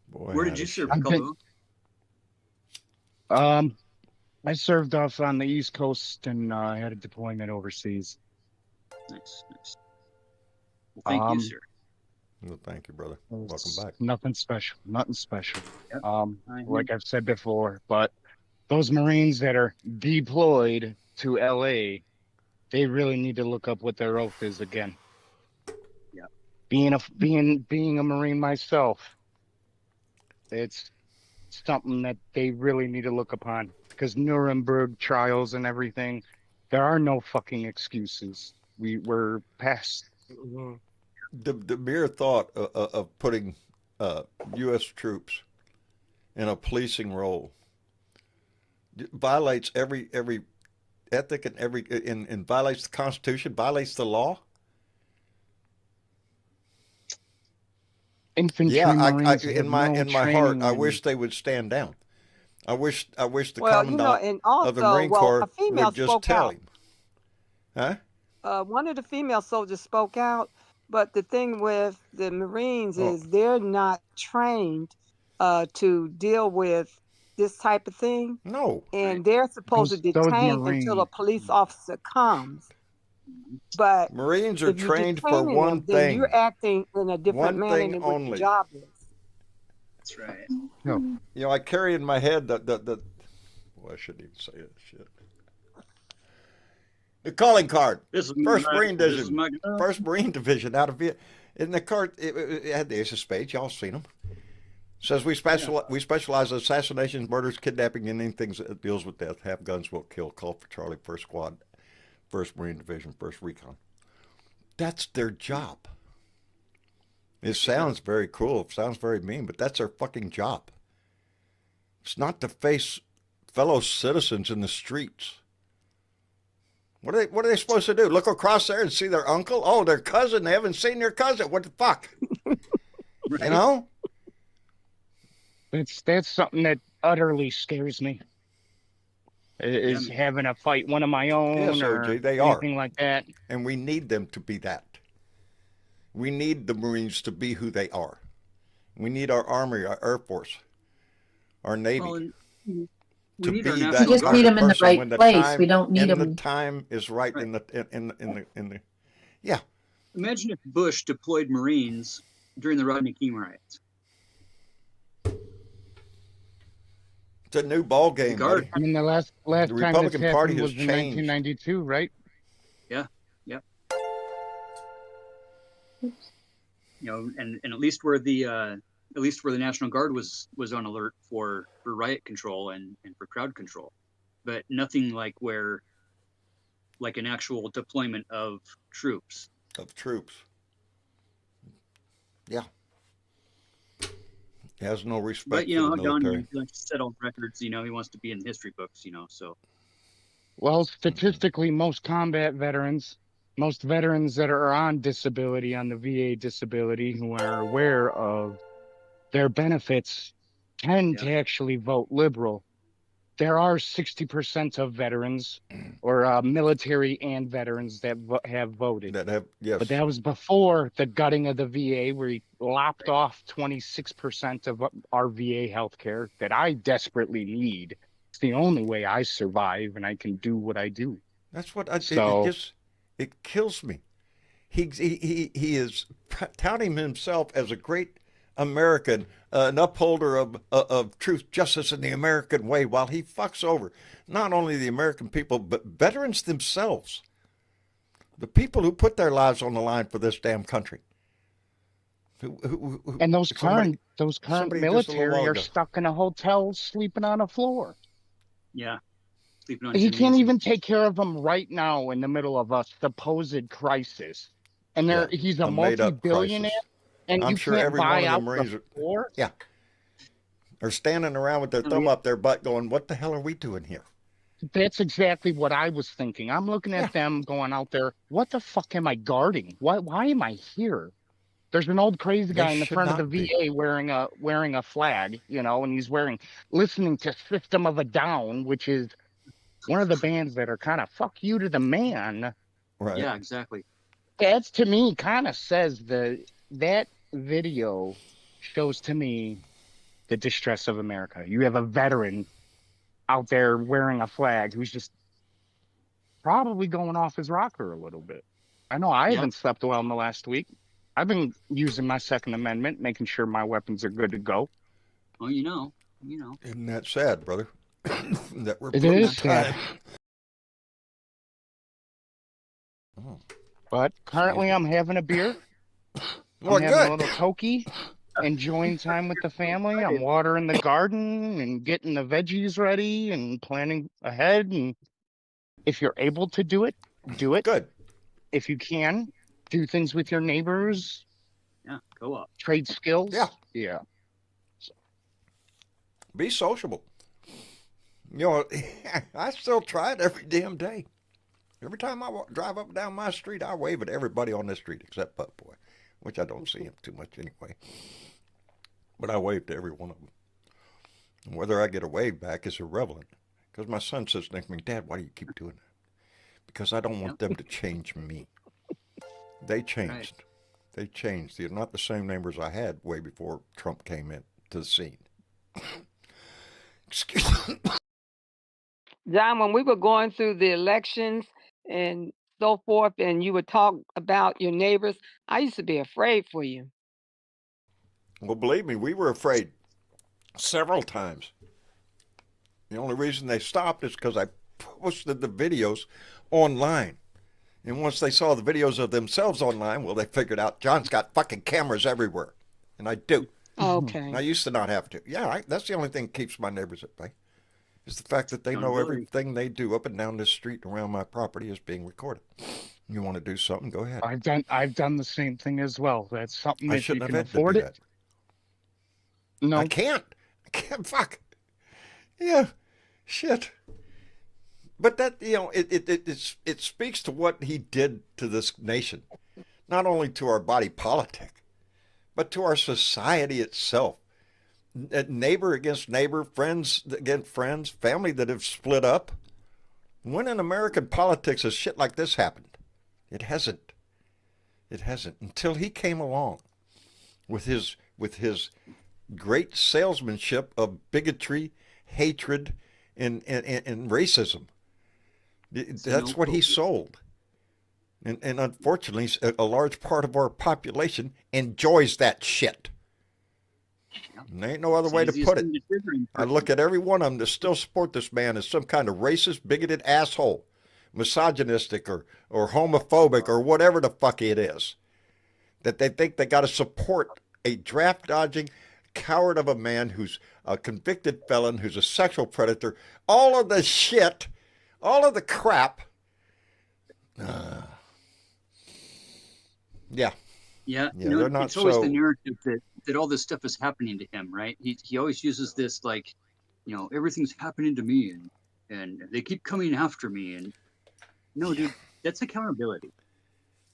Boy, Where did howdy you serve, shit. Calvo? I served off on the East Coast and had a deployment overseas. Nice, nice. Well, thank you, sir. Well, thank you, brother. It was Welcome back. Nothing special. Nothing special. Yep. I Like I've said before, but those Marines that are deployed to LA, they really need to look up what their oath is again. Yeah. Being a Marine myself, it's something that they really need to look upon, because Nuremberg trials and everything, there are no fucking excuses. We're past. The mere thought of putting U.S. troops in a policing role violates every ethic and violates the Constitution, violates the law. Infantry Yeah, Marines in have my no heart, training I in- wish they would stand down. I wish the Well, you know, commandant and of the also, Marine well, Corps a female would just spoke tell out. him. Huh? One of the female soldiers spoke out, but the thing with the Marines Oh. is they're not trained to deal with this type of thing, No. and they're supposed to Those detain until a Marines. police officer comes. But Marines are if you're trained for detaining one them, then thing. you're acting in a different One manner thing than what only. your job is. That's right. You know, I carry in my head that well, I shouldn't even say it. Shit. The calling card. This is First my- Marine this is Division. my- First Marine Division out of Viet. In the card, it had the Ace of Spades. Y'all seen them. Says we specialize in assassinations, murders, kidnapping, and anything that deals with death. Have guns, will kill. Call for Charlie, First Squad, First Marine Division, First Recon. That's their job. It sounds very cruel. It sounds very mean, but that's their fucking job. It's not to face fellow citizens in the streets. What are they supposed to do? Look across there and see their uncle? Oh, their cousin. They haven't seen their cousin. What the fuck? You know? That's something that utterly scares me. Is having a fight one of my own Yes, or OJ, they are. anything like that. And we need them to be that. We need the Marines to be who they are. We need our Army, our Air Force, our Navy Well, and we to need be our that. national We just guard. need 'em in the person right when the place. time- We don't need and 'em- the time is right, in the. Yeah. Imagine if Bush deployed Marines during the Rodney King riots. It's a new ball game, Guard. buddy. I mean, the last time this Republican happened Party has was in changed. 1992, right? Yeah. You know, and at least where the National Guard was on alert for riot control and for crowd control, but nothing like an actual deployment of troops. Yeah. He has no respect But you for know, the Don military. likes to set on records. You know, he wants to be in the history books. You know, so Well, statistically, most veterans that are on disability, on the VA disability, who are aware of their benefits, tend to actually vote liberal. there are 60% of veterans or military and veterans that have voted. That have, yes. But that was before the gutting of the VA, where he lopped off 26% of our VA healthcare that I desperately need. It's the only way I survive and I can do what I do. That's what it kills me. He is touting himself as a great American, an upholder of truth, justice, and the American way, while he fucks over not only the American people, but veterans themselves. The people who put their lives on the line for this damn country. And those current military are stuck in a hotel sleeping on a floor. Yeah. Sleeping on He can't even take care of them right now in the middle of a supposed crisis. And he's a multi-billionaire. And I'm sure every one of the Marines are standing around with their thumb up their butt going, what the hell are we doing here? That's exactly what I was thinking. I'm looking at them going out there, what the fuck am I guarding? Why am I here? There's an old crazy guy in the front of the VA wearing a flag, and he's listening to System of a Down, which is one of the bands that are kind of fuck you to the man. Right. Yeah, exactly. That's, to me, kind of says that video shows to me the distress of America. You have a veteran out there wearing a flag who's just probably going off his rocker a little bit. I know I haven't slept well in the last week. I've been using my Second Amendment, making sure my weapons are good to go. Oh, you know. Isn't that sad, brother? That we're it is sad. But currently I'm having a beer. I'm having a little Toki, enjoying time with the family. I'm watering the garden and getting the veggies ready and planning ahead. And if you're able to do it, do it. Good. If you can, do things with your neighbors. Yeah, go up. Trade skills. Yeah. Be sociable. I still try it every damn day. Every time I drive up and down my street, I wave at everybody on this street except Butt Boy, which I don't see him too much anyway. But I wave to every one of them. And whether I get a wave back is irrelevant, because my son says next to me, Dad, why do you keep doing that? Because I don't want them to change me. They changed. Right. They changed. They're not the same neighbors I had way before Trump came into the scene. Excuse me. John, when we were going through the elections and so forth, and you would talk about your neighbors, I used to be afraid for you. Well, believe me, we were afraid several times. The only reason they stopped is because I posted the videos online. And once they saw the videos of themselves online, well, they figured out John's got fucking cameras everywhere. And I do. Okay. I used to not have to. Yeah, that's the only thing that keeps my neighbors at bay. Is the fact that they know everything they do up and down this street and around my property is being recorded. You want to do something, go ahead. I've done the same thing as well. That's something that you can afford it. No. I can't. Fuck. Yeah. Shit. But that, it speaks to what he did to this nation. Not only to our body politic, but to our society itself. Neighbor against neighbor, friends against friends, family that have split up. When in American politics has shit like this happened? It hasn't. It hasn't. Until he came along with his great salesmanship of bigotry, hatred, and racism. That's what he sold. And unfortunately, a large part of our population enjoys that shit. And there ain't no other way to put it. I look at every one of them that still support this man as some kind of racist, bigoted asshole, misogynistic or homophobic or whatever the fuck it is. That they think they got to support a draft-dodging coward of a man who's a convicted felon, who's a sexual predator. All of the shit, all of the crap. Yeah. Yeah, they're not it's always the narrative that all this stuff is happening to him, right? He always uses this everything's happening to me and they keep coming after me. And no, dude, that's accountability.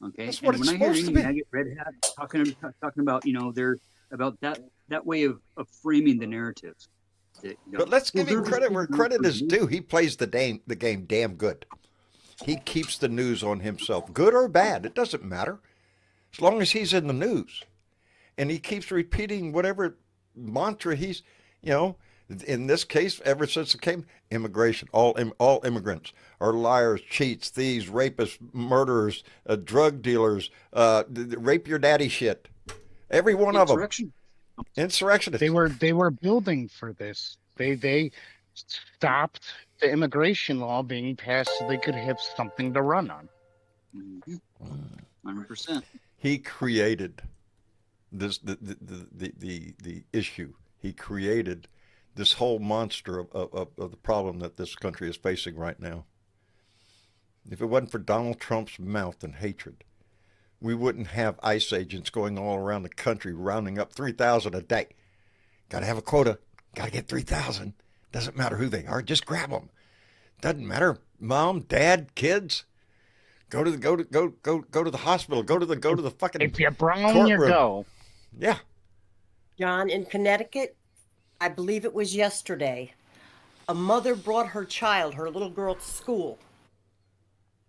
Okay. That's what and it's when I hear supposed any to be. maggot red hat talking about, they're about that way of framing the narrative. But let's give him they're credit where credit is just- due. He plays the game damn good. He keeps the news on himself, good or bad. It doesn't matter, as long as he's in the news, and he keeps repeating whatever mantra he's, you know. In this case, ever since it came, immigration, all immigrants are liars, cheats, thieves, rapists, murderers, drug dealers, rape your daddy shit. Every one of them. Insurrectionists. They were building for this. They stopped the immigration law being passed so they could have something to run on. 100%. He created this the issue. He created this whole monster of the problem that this country is facing right now. If it wasn't for Donald Trump's mouth and hatred, we wouldn't have ICE agents going all around the country rounding up 3,000 a day. Got to have a quota. Got to get 3,000. Doesn't matter who they are. Just grab them. Doesn't matter. Mom, dad, kids. Go to the hospital. Go to the fucking. If you're brown, courtroom. you go. Yeah. John, in Connecticut, I believe it was yesterday, a mother brought her child, her little girl, to school.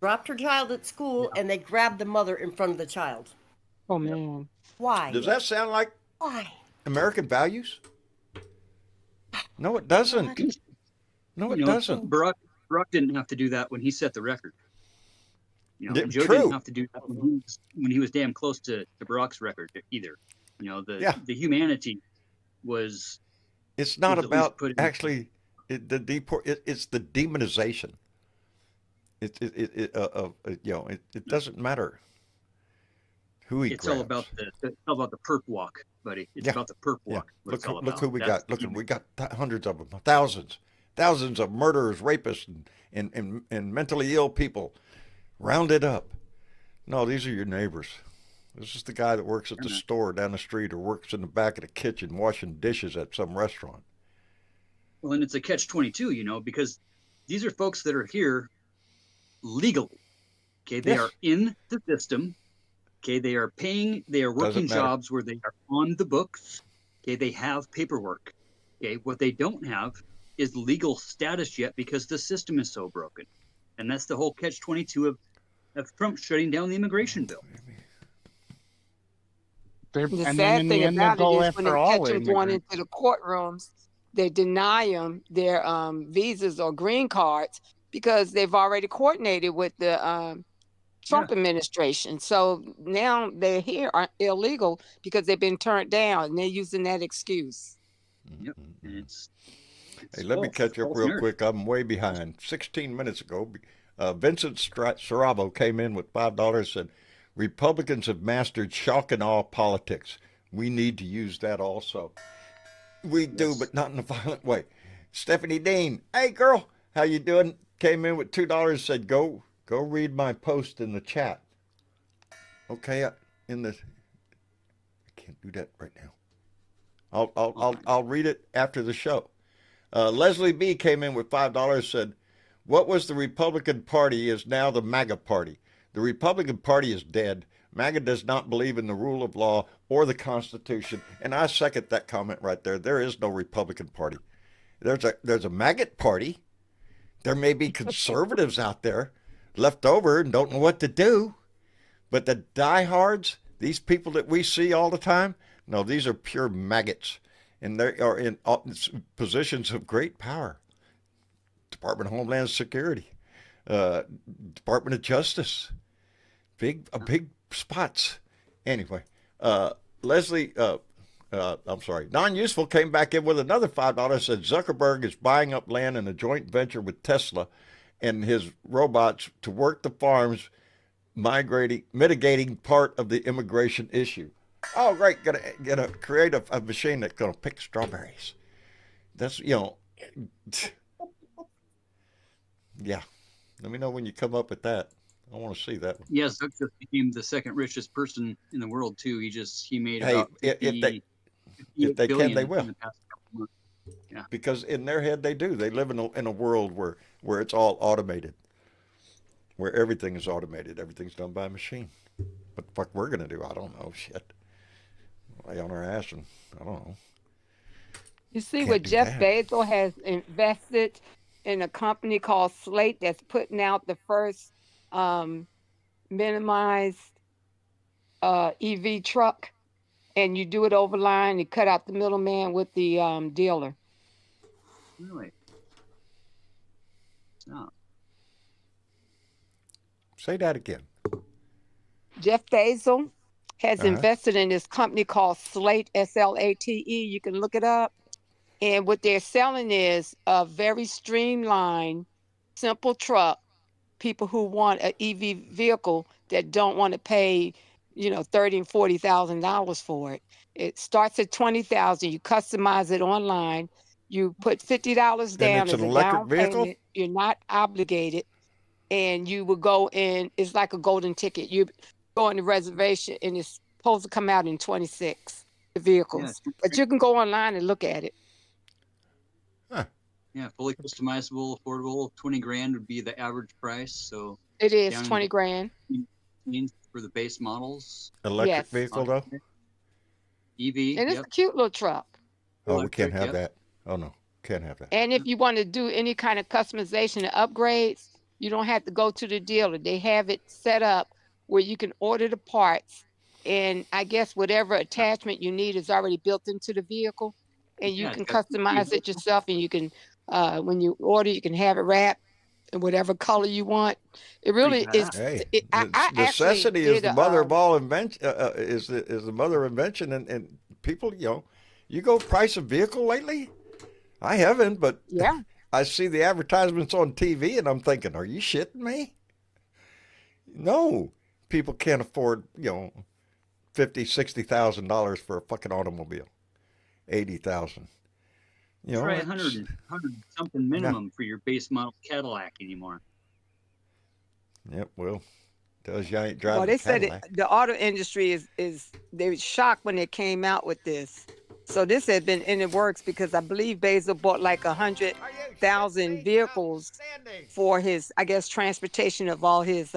Dropped her child at school, and they grabbed the mother in front of the child. Oh, man. Why? Does that sound like Why? American values? No, it doesn't. No, it doesn't. Barack didn't have to do that when he set the record. You know, and Joe True. didn't have to do that when he was damn close to Barack's record either. You know, the humanity was. It's not was at least about put in- actually it's the demonization. It doesn't matter who he It's grabs. all about the perp walk, buddy. It's about the perp Yeah. walk. what it's all Look about. who we That's got. Look, the we got hundreds of them, thousands of murderers, rapists, and mentally ill people rounded up. No, these are your neighbors. This is the guy that works at the store down the street or works in the back of the kitchen washing dishes at some restaurant. Well, and it's a catch-22, you know, because these are folks that are here legally. Okay, they Yes. are in the system. Okay, they are working matter. jobs where they are on the books. Okay, they have paperwork. Okay, what they don't have is legal status yet because the system is so broken. And that's the whole catch-22 of Trump shutting down the immigration bill. The And then sad in the thing end, they'll about go it is when they after all catch them going immigrants. into the courtrooms, they deny them their visas or green cards because they've already coordinated with the Trump administration. So now they're here are illegal because they've been turned down, and they're using that excuse. Yep, and it's Hey, let me false. catch up False real narrative. quick. I'm way behind. 16 minutes ago, Vincent Sarabo came in with $5, said, Republicans have mastered shock and awe politics. We need to use that also. We do, but not in a violent way. Stephanie Dean, hey girl, how you doing? Came in with $2, said, go read my post in the chat. Okay, I can't do that right now. I'll read it after the show. Leslie B came in with $5, said, what was the Republican Party is now the MAGA Party. The Republican Party is dead. MAGA does not believe in the rule of law or the Constitution. And I second that comment right there. There is no Republican Party. There's a maggot party. There may be conservatives out there left over and don't know what to do. But the diehards, these people that we see all the time, no, these are pure maggots. And they are in positions of great power. Department of Homeland Security, Department of Justice, big spots. Anyway, Leslie, I'm sorry, non-useful came back in with another $5. Said Zuckerberg is buying up land in a joint venture with Tesla and his robots to work the farms, mitigating part of the immigration issue. Oh, great! Gonna create a machine that's gonna pick strawberries. That's yeah. Let me know when you come up with that. I want to see that one. Yes, Zuck just became the second richest person in the world too. He made Hey, about if 50, they 58 can, billion they in will. the past couple months. Yeah. Because in their head they do. They live in a world where it's all automated, where everything is automated. Everything's done by a machine. What the fuck we're gonna do? I don't know. Shit. Lay on our ass and I don't know. You see Can't what do Jeff that. Bezos has invested in a company called Slate that's putting out the first minimized EV truck, and you do it over line. You cut out the middleman with the dealer. Really? No. Say that again. Jeff Bezos has Uh-huh. invested in this company called Slate, S-L-A-T-E. You can look it up. And what they're selling is a very streamlined, simple truck. People who want an EV vehicle that don't want to pay, $30,000 and $40,000 for it. It starts at $20,000. You customize it online. You put $50 And down it's an as a electric down vehicle? payment. You're not obligated, and you will go in. It's like a golden ticket. You go on the reservation, and it's supposed to come out in 26. The vehicles, but you can go online and look at it. Huh. Yeah, fully customizable, affordable. 20 grand would be the average price. So It is down 20 grand. for the base models. Electric Yes. vehicle, though? EV. And it's a cute little truck. Oh, we can't Electric, have yep. that. Oh, no. Can't have that. And if you want to do any kind of customization and upgrades, you don't have to go to the dealer. They have it set up where you can order the parts, and I guess whatever attachment you need is already built into the vehicle, and you Yeah, can it's got customize it yourself, and you can, when you order, you can have it wrapped in whatever color you want. It really Pretty is. badass. Hey, I actually necessity is did the a, mother of all invention. Is the mother of invention, and people, you go price a vehicle lately. I haven't, but yeah. I see the advertisements on TV, and I'm thinking, are you shitting me? No, people can't afford $50,000-$60,000 for a fucking automobile. 80,000. Try it's- 100 something minimum for your base model Cadillac anymore. Yep. Well, does you ain't driving Well, they a said Cadillac. the auto industry is they were shocked when they came out with this. So this had been in the works because I believe Bezos bought like 100,000 vehicles for his, I guess, transportation of all his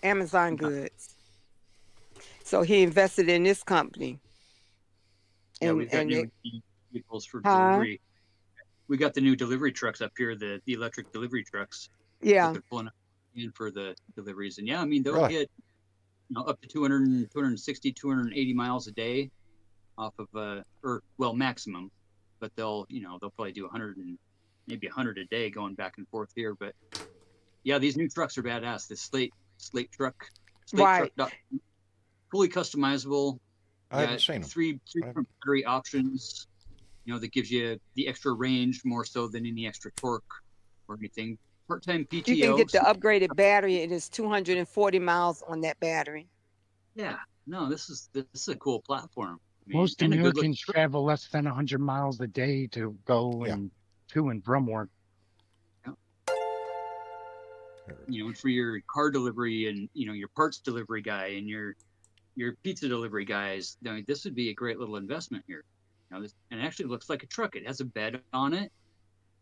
Amazon goods. So he invested in this company. Yeah, we've got and new it, vehicles for Huh? delivery. We got the new delivery trucks up here, the electric delivery trucks. yeah, They're pulling up in for the deliveries. And yeah, I mean, they'll Really? hit up to 200, 260, 280 miles a day off of or well, maximum. But they'll probably do 100 and maybe 100 a day going back and forth here. But yeah, these new trucks are badass. The Slate truck, Right. fully customizable. I haven't seen them. Three different battery options. That gives you the extra range more so than any extra torque or anything. Part-time PTO. you can get the upgraded battery, and it's 240 miles on that battery. Yeah, no, this is a cool platform. I mean, Most and a good-looking Americans truck. travel less than 100 miles a day to go Yeah. and to and from work. And for your car delivery and your parts delivery guy and your pizza delivery guys, this would be a great little investment here. And it actually looks like a truck. It has a bed on it.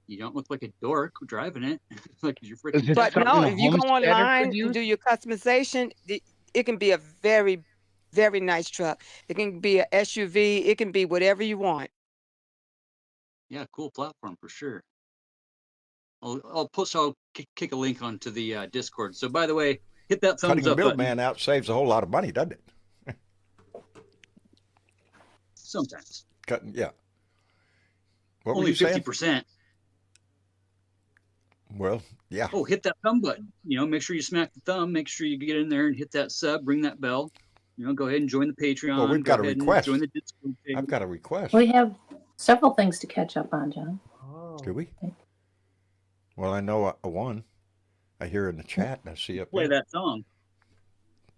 You don't look like a dork driving it. Like you're freaking. Is it But something no, a if you go homesteader online could and use? do your customization, it can be a very, very nice truck. It can be a SUV. It can be whatever you want. Yeah, cool platform for sure. I'll kick a link onto the Discord. So by the way, hit that thumbs Cutting the up button. middleman out saves a whole lot of money, doesn't it? Sometimes Yeah. What were only you saying? 50%. Well, yeah. Oh, hit that thumb button. Make sure you smack the thumb. Make sure you get in there and hit that sub. Ring that bell. Go ahead and join the Patreon. Well, we've Go got a ahead and request. join the Discord page. I've got a request. We have several things to catch up on, John. Do we? Well, I know one. I hear in the chat and I see up Play there. that song.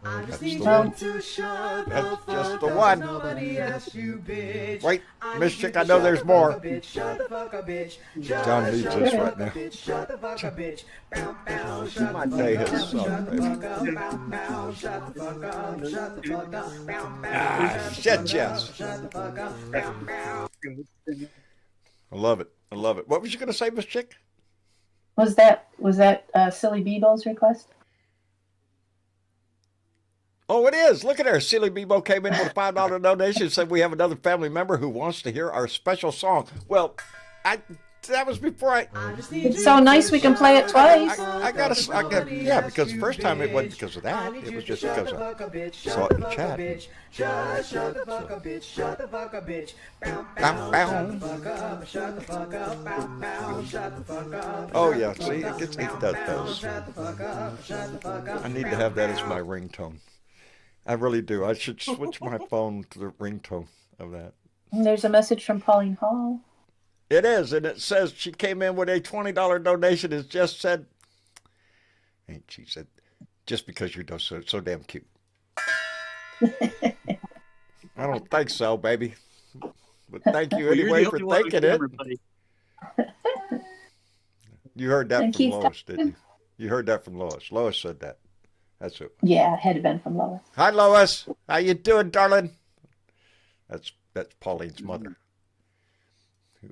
That's the Well, one. That's just the one. Wait, Miss Chick, I know there's more. John needs this right now. My day has sucked, baby. Shit, yes. I love it. I love it. What was you going to say, Miss Chick? was that Silly Beeble's request? Oh, it is. Look at her. Silly Bebo came in with a $5 donation, said we have another family member who wants to hear our special song. Well, that was before I. It's so nice we can play it twice. Yeah, because the first time it wasn't because of that. It was just because I saw it in the chat. Shut the fuck up, bitch. Shut the fuck up, bitch. Oh, yeah. See, it does those. I need to have that as my ringtone. I really do. I should switch my phone to the ringtone of that. And there's a message from Pauline Hall. It is, and it says she came in with a $20 donation. It just said, ain't she said, just because you're so damn cute. I don't think so, baby. But thank you anyway for thinking it. You heard that from Lois, didn't you? You heard that from Lois. Lois said that. That's it. Yeah, it had been from Lois. Hi, Lois. How you doing, darling? That's Pauline's mother, who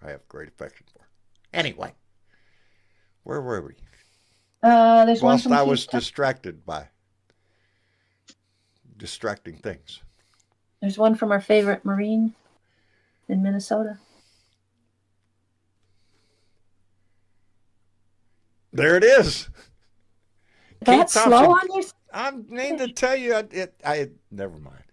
I have great affection for. Anyway, where were we? There's Whilst one from I was distracted by distracting things. There's one from our favorite Marine in Minnesota. There it is. That's slow on you? I need to tell you, I never mind.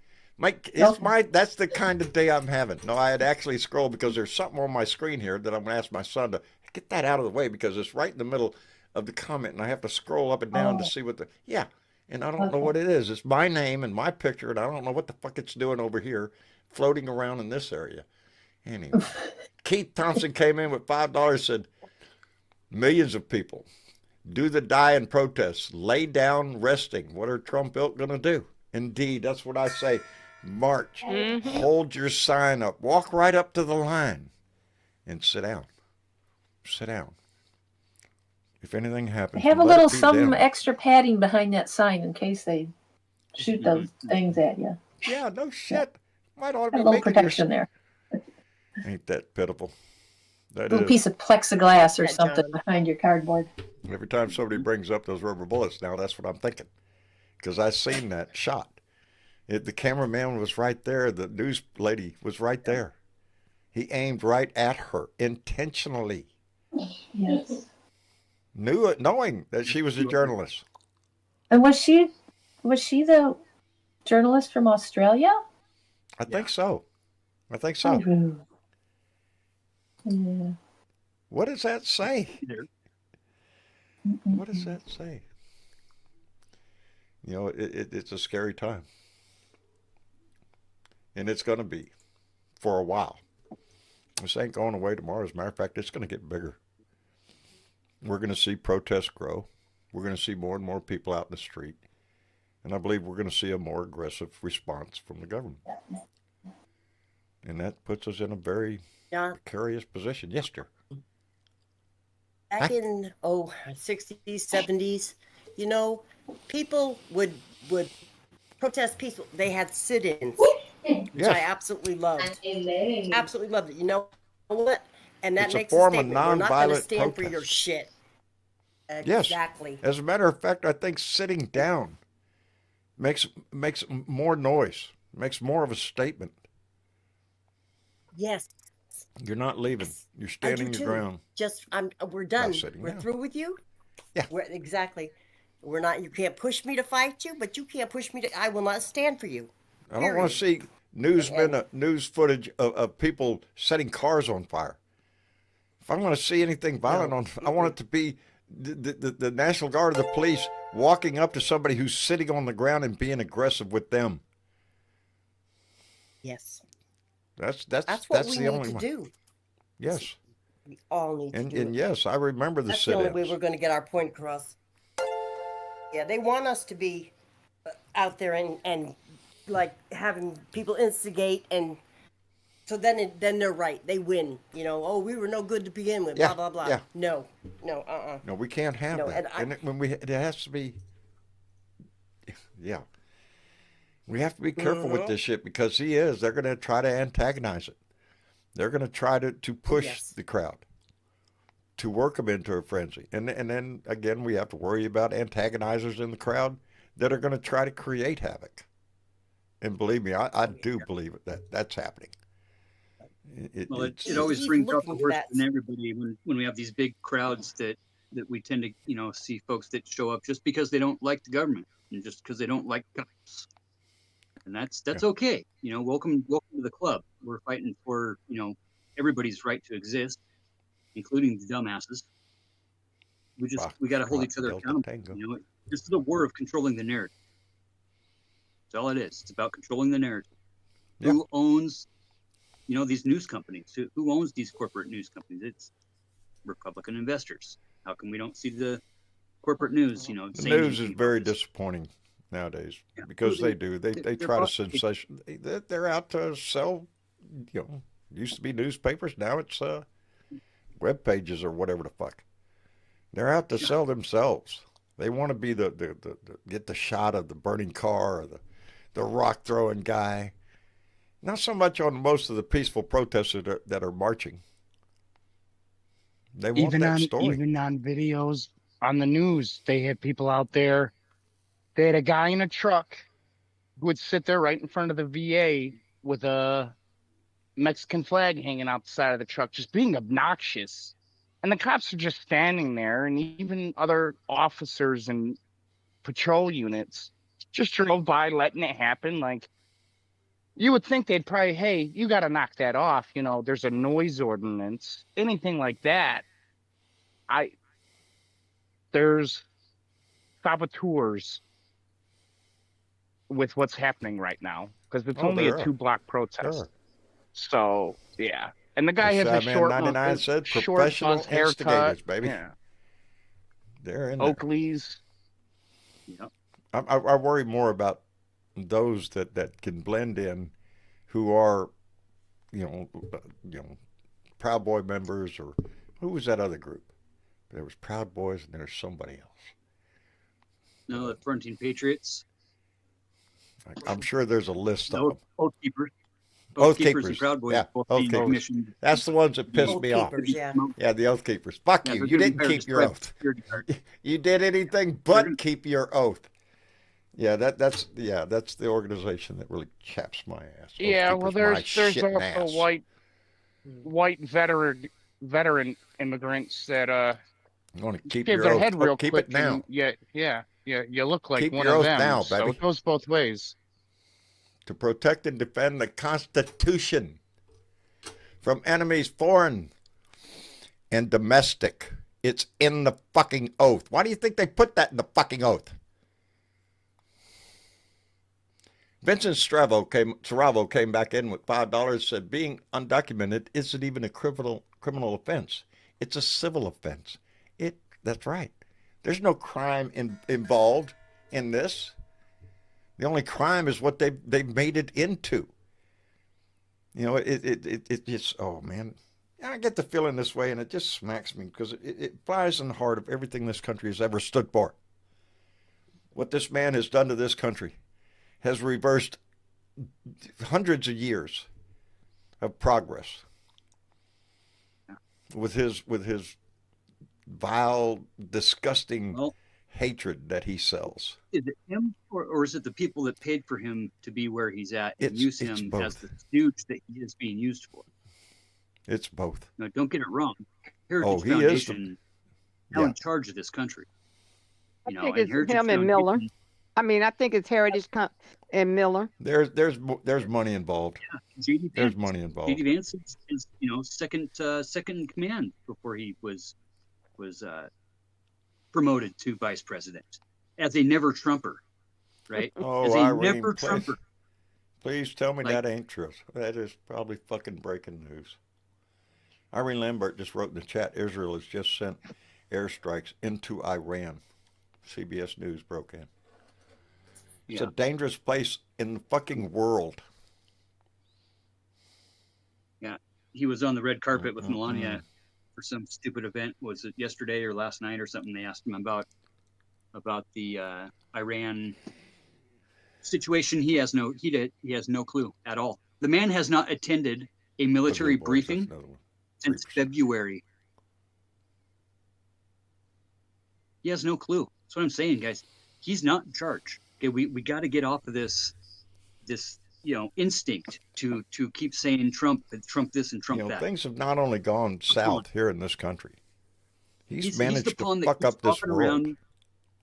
That's the kind of day I'm having. No, I had actually scrolled because there's something on my screen here that I'm going to ask my son to get that out of the way because it's right in the middle of the comment and I have to scroll up and down to see what and I don't know what it is. It's my name and my picture and I don't know what the fuck it's doing over here floating around in this area. Anyway, Keith Thompson came in with $5, said, millions of people do the die in protest, lay down resting. What are Trump ilk going to do? Indeed, that's what I say. March, hold your sign up, walk right up to the line and sit down. Sit down. If anything happens, have a little some extra padding behind that sign in case they shoot those things at you. Yeah, no shit. Might ought to be a little protection there. Ain't that pitiful? That a little piece of plexiglass or something behind your cardboard. Every time somebody brings up those rubber bullets now, that's what I'm thinking. Because I seen that shot. The cameraman was right there. The news lady was right there. He aimed right at her intentionally. Yes. Knowing that she was a journalist. And was she the journalist from Australia? I think so. Yeah. What does that say? What does that say? You know, it's a scary time. And it's going to be for a while. This ain't going away tomorrow. As a matter of fact, it's going to get bigger. We're going to see protests grow. We're going to see more and more people out in the street. And I believe we're going to see a more aggressive response from the government. And that puts us in a very precarious position. Yes, dear. Back in 60s, 70s, you know, people would protest peaceful. They had sit-ins, which I absolutely loved. Absolutely loved it. You know what? And that makes a statement. We're not going to stand for your shit. Exactly. Yes. As a matter of fact, I think sitting down makes more noise, makes more of a statement. Yes. You're not leaving. You're standing your ground. We're done. We're through with you. Yeah. Exactly. We're not. You can't push me to fight you, but you can't push me to. I will not stand for you. I don't want to see news footage of people setting cars on fire. If I'm going to see anything violent I want it to be the National Guard or the police walking up to somebody who's sitting on the ground and being aggressive with them. Yes. That's what we the need only to one. do. Yes. We all need to do it. And yes, I remember the sit-ins. That's the only way we're going to get our point across. Yeah, they want us to be out there and like having people instigate, and so then they're right. They win. You know, we were no good to begin with. Yeah, blah blah blah. yeah. No. No, we can't have that. It has to be. Yeah. We have to be careful with this shit because they're going to try to antagonize it. They're going to try to push the crowd, to work them into a frenzy. And then, again, we have to worry about antagonizers in the crowd. that are going to try to create havoc. And believe me, I do believe that that's happening. It He- always he's brings out looking the for worst that. in everybody when we have these big crowds that we tend to see folks that show up just because they don't like the government and just because they don't like cops. And that's okay. Welcome to the club. We're fighting for everybody's right to exist, including the dumbasses. We got to hold each other accountable. This is a war of controlling the narrative. That's all it is. It's about controlling the narrative. Yeah. Who owns these news companies? Who owns these corporate news companies? It's Republican investors. How come we don't see the corporate news? The saying news is anything very about this? disappointing nowadays Well, because they do. They they're try to bought- sensation. They're out to sell. Used to be newspapers. Now it's web pages or whatever the fuck. They're out to sell themselves. They want to be the get the shot of the burning car or the rock throwing guy. Not so much on most of the peaceful protesters that are marching. They want that story. Even on videos on the news, they had people out there. They had a guy in a truck who would sit there right in front of the VA with a Mexican flag hanging out the side of the truck, just being obnoxious. And the cops are just standing there, and even other officers and patrol units just drove by, letting it happen. Like, you would think they'd probably, hey, you got to knock that off. There's a noise ordinance, anything like that. There's saboteurs with what's happening right now because it's only a 2-block protest. Sure. So, yeah. And the guy As has a Shyman short, 99 said, short professional buzz haircut. instigators, baby. Yeah. They're in there. Oakleys. Yep. I worry more about those that can blend in, who are, Proud Boy members, or who was that other group? There was Proud Boys and there's somebody else. No, the Fronting Patriots. I'm sure there's a list of them. Oath Keepers. Oath Keepers Keepers. and Proud Boys. Yeah, both Oath being Keepers. commissioned. That's the ones that pissed Oath me off. Keepers, yeah. Yeah, the Oath Keepers. Fuck you. You didn't keep your oath. You did anything but keep your oath. Yeah, that's the organization that really chaps my ass. Oath Yeah, well, Keepers, there's my shitting also ass. white veteran immigrants that You want to keep shave your their oath. head real keep quick. it now. And you look like Keep one your of oath them. now, so baby. it goes both ways. To protect and defend the Constitution from enemies foreign and domestic. It's in the fucking oath. Why do you think they put that in the fucking oath? Vincent Saravo came back in with $5, said being undocumented isn't even a criminal offense. It's a civil offense. That's right. There's no crime involved in this. The only crime is what they've made it into. It just, oh man, I get the feeling this way, and it just smacks me because it flies in the heart of everything this country has ever stood for. What this man has done to this country has reversed hundreds of years of progress with his vile, disgusting hatred that he sells. Is it him, or is it the people that paid for him to be where he's at and use him both. as the stooge that he is being used for? It's both. No, don't get it wrong. Heritage he is Foundation now in charge of this country. I think it's him and Miller. I think it's Heritage and Miller. There's money involved. Yeah, J.D. Vance. There's money involved. J.D. Vance is second in command before he was promoted to vice president as a never Trumper, right? Oh, as a Irene, never Trumper. Please tell me that ain't true. That is probably fucking breaking news. Irene Lambert just wrote in the chat, Israel has just sent airstrikes into Iran. CBS News broke in. It's a dangerous place in the fucking world. Yeah, he was on the red carpet with Melania for some stupid event. Was it yesterday or last night or something? They asked him about the Iran situation. He has no clue at all. The man has not attended a military briefing since February. He has no clue. That's what I'm saying, guys. He's not in charge. Okay, we got to get off of this instinct to keep saying Trump this and Trump that. Things have not only gone south here in this country. He's the managed pawn to that fuck keeps up this popping world. around,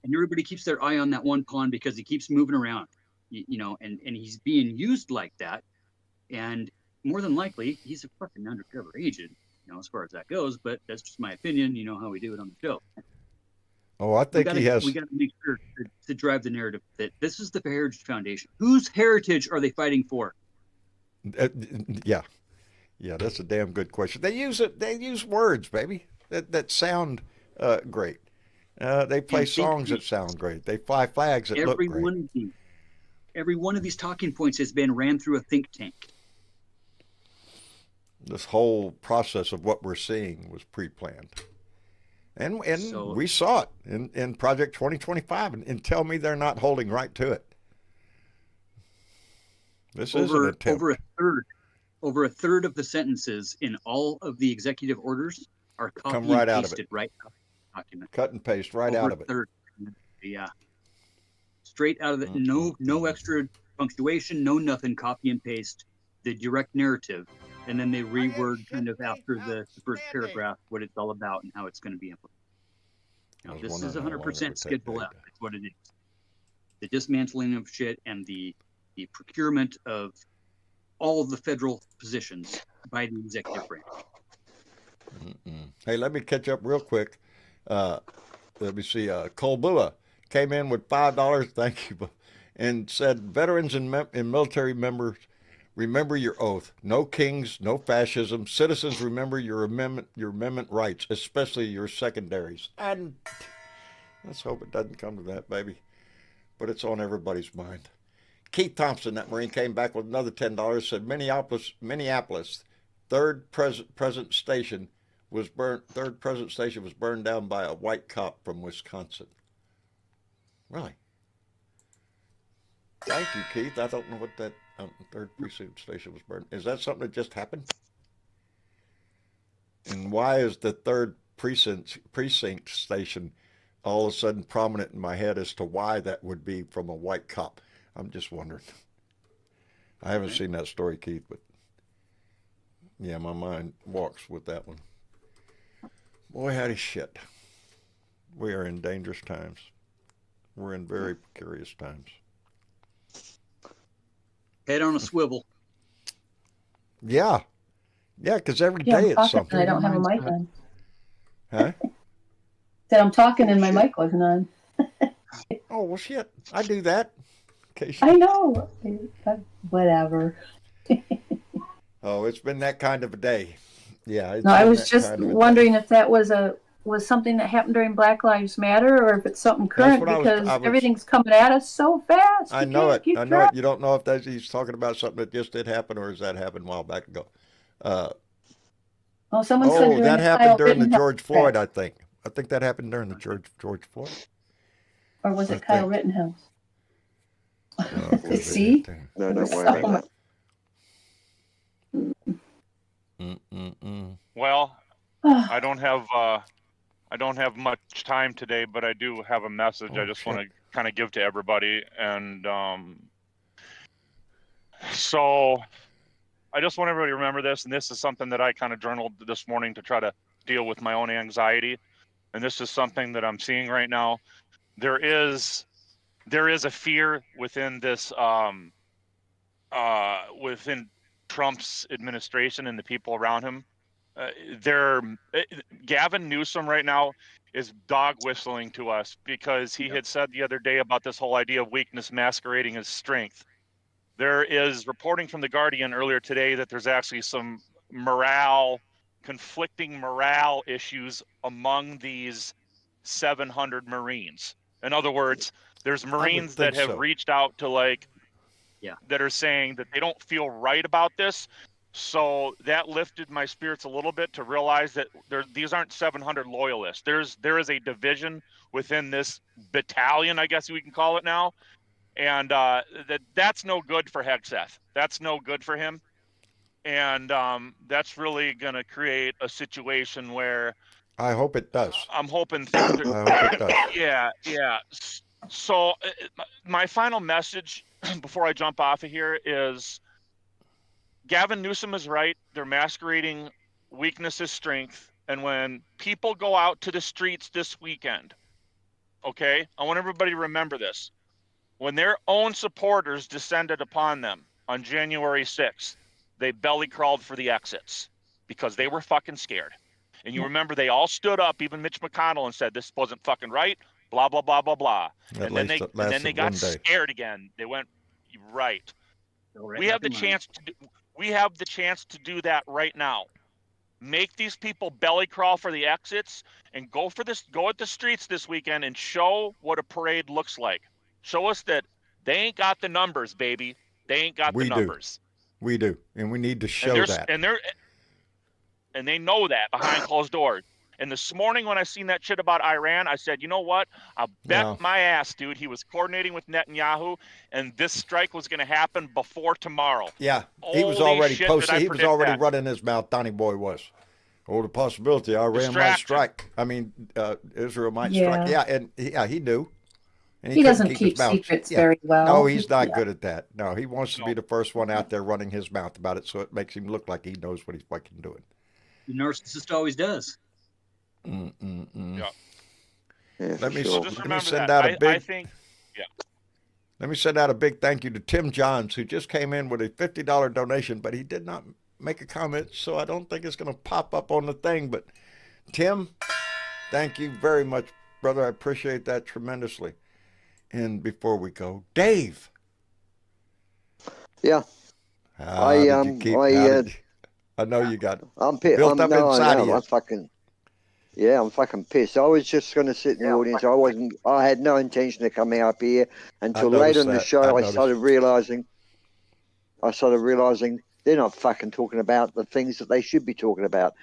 and everybody keeps their eye on that one pawn because he keeps moving around, and he's being used like that, and more than likely he's a fucking undercover agent, as far as that goes. But that's just my opinion. You know how we do it on the show. Oh, I think he has. We got to make sure to drive the narrative that this is the Heritage Foundation. Whose heritage are they fighting for? Yeah, that's a damn good question. They use it. They use words, baby, that sound great. They play songs that sound great. They fly flags that look great. Every one of these talking points has been ran through a think tank. This whole process of what we're seeing was pre-planned. And so, we saw it in Project 2025, and tell me they're not holding right to it. This is an attempt. Over a third of the sentences in all of the executive orders are come right out of it. Right out of the document. Cut and paste right out of it. Yeah. Straight out of it. No extra punctuation, no nothing. Copy and paste the direct narrative. And then they reword kind of after the first paragraph what it's all about and how it's going to be implemented. This is 100% Schedule F. That's what it is. The dismantling of shit and the procurement of all of the federal positions by the executive branch. Hey, let me catch up real quick. Let me see. Colbua came in with $5. Thank you, and said, "Veterans and military members, remember your oath. No kings, no fascism. Citizens, remember your amendment rights, especially your secondaries." And let's hope it doesn't come to that, baby. But it's on everybody's mind. Keith Thompson, that Marine, came back with another $10. Said, Minneapolis, third president station was burned down by a white cop from Wisconsin. Really? Thank you, Keith. I don't know what that third precinct station was burned. Is that something that just happened? And why is the third precinct station all of a sudden prominent in my head as to why that would be from a white cop? I'm just wondering. I haven't seen that story, Keith, but yeah, my mind walks with that one. Boy, howdy shit. We are in dangerous times. We're in very precarious times. Head on a swivel. Yeah, because every day it's something. I don't have a mic on. Huh? Said I'm talking and my mic wasn't on. Oh, well, shit. I do that. I know. Whatever. Oh, it's been that kind of a day. Yeah. No, I was just wondering if that was something that happened during Black Lives Matter, or if it's something current, because everything's coming at us so fast. I know it. I know it. You don't know if he's talking about something that just did happen, or has that happened a while back ago? Someone said that happened during the George Floyd, I think. I think that happened during the George Floyd. Or was it Kyle Rittenhouse? See? No. Well, I don't have much time today, but I do have a message I just want to kind of give to everybody. And so I just want everybody to remember this. And this is something that I kind of journaled this morning to try to deal with my own anxiety. And this is something that I'm seeing right now. There is a fear within this, within Trump's administration and the people around him. Gavin Newsom right now is dog whistling to us, because he had said the other day about this whole idea of weakness masquerading as strength. There is reporting from The Guardian earlier today that there's actually some conflicting morale issues among these 700 Marines. In other words, there's Marines that have reached out to that are saying that they don't feel right about this. So that lifted my spirits a little bit to realize that these aren't 700 loyalists. There is a division within this battalion, I guess we can call it now. And that's no good for Hegseth. That's no good for him. And that's really going to create a situation where I hope it does. I'm hoping things I hope it does. Yeah. So my final message before I jump off of here is Gavin Newsom is right. They're masquerading weakness as strength. And when people go out to the streets this weekend, okay, I want everybody to remember this. When their own supporters descended upon them on January 6th, they belly crawled for the exits because they were fucking scared. And you remember they all stood up, even Mitch McConnell, and said this wasn't fucking right, blah, blah, blah, blah, blah. And then they got scared again. They went, right. We have the chance to do that right now. Make these people belly crawl for the exits and go at the streets this weekend and show what a parade looks like. Show us that they ain't got the numbers, baby. They ain't got the numbers. We do. And we need to show that. And they know that behind closed doors. And this morning when I seen that shit about Iran, I said, you know what? I'll bet my ass, dude, he was coordinating with Netanyahu, and this strike was going to happen before tomorrow. Yeah, he was already posted. He was already running his mouth. Donnie Boy was. Oh, the possibility Iran might strike. I mean, Israel might strike. Yeah, and he knew. And he doesn't keep secrets very well. No, he's not good at that. No, he wants to be the first one out there running his mouth about it, so it makes him look like he knows what he's fucking doing. The narcissist always does. Yeah. Let me send out a big. Let me send out a big thank you to Tim Johns, who just came in with a $50 donation, but he did not make a comment, so I don't think it's going to pop up on the thing. But Tim, thank you very much, brother. I appreciate that tremendously. And before we go, Dave. Yeah. I know you got built up inside of you. I'm fucking pissed. I was just going to sit in the audience. I had no intention of coming up here until later in the show. I started realizing they're not fucking talking about the things that they should be talking about.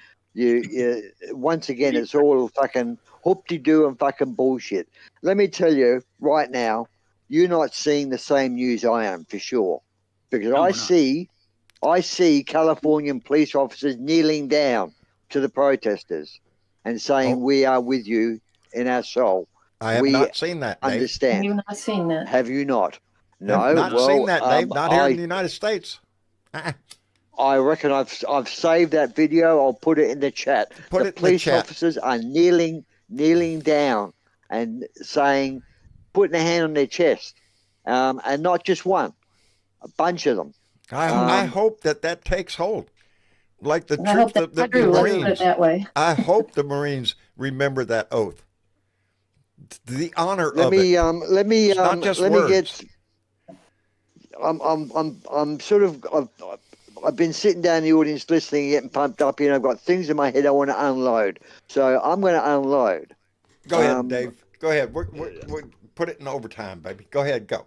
Once again, it's all fucking hoop-de-doo and fucking bullshit. Let me tell you right now, you're not seeing the same news I am for sure, because I see Californian police officers kneeling down to the protesters and saying, we are with you in our soul. I have not seen that, Dave. Understand. You've not seen that. Have you not? No. I've not seen that, Dave. Not here in the United States. I reckon I've saved that video. I'll put it in the chat. The police officers are kneeling down and saying, putting a hand on their chest, and not just one, a bunch of them. I hope that takes hold. Like the troops, the Marines. That way. I hope the Marines remember that oath. The honor of it. Let me not just words. I've been sitting down in the audience listening, getting pumped up here, and I've got things in my head I want to unload. So I'm going to unload. Go ahead, Dave. Go ahead. We're put it in overtime, baby. Go ahead. Go.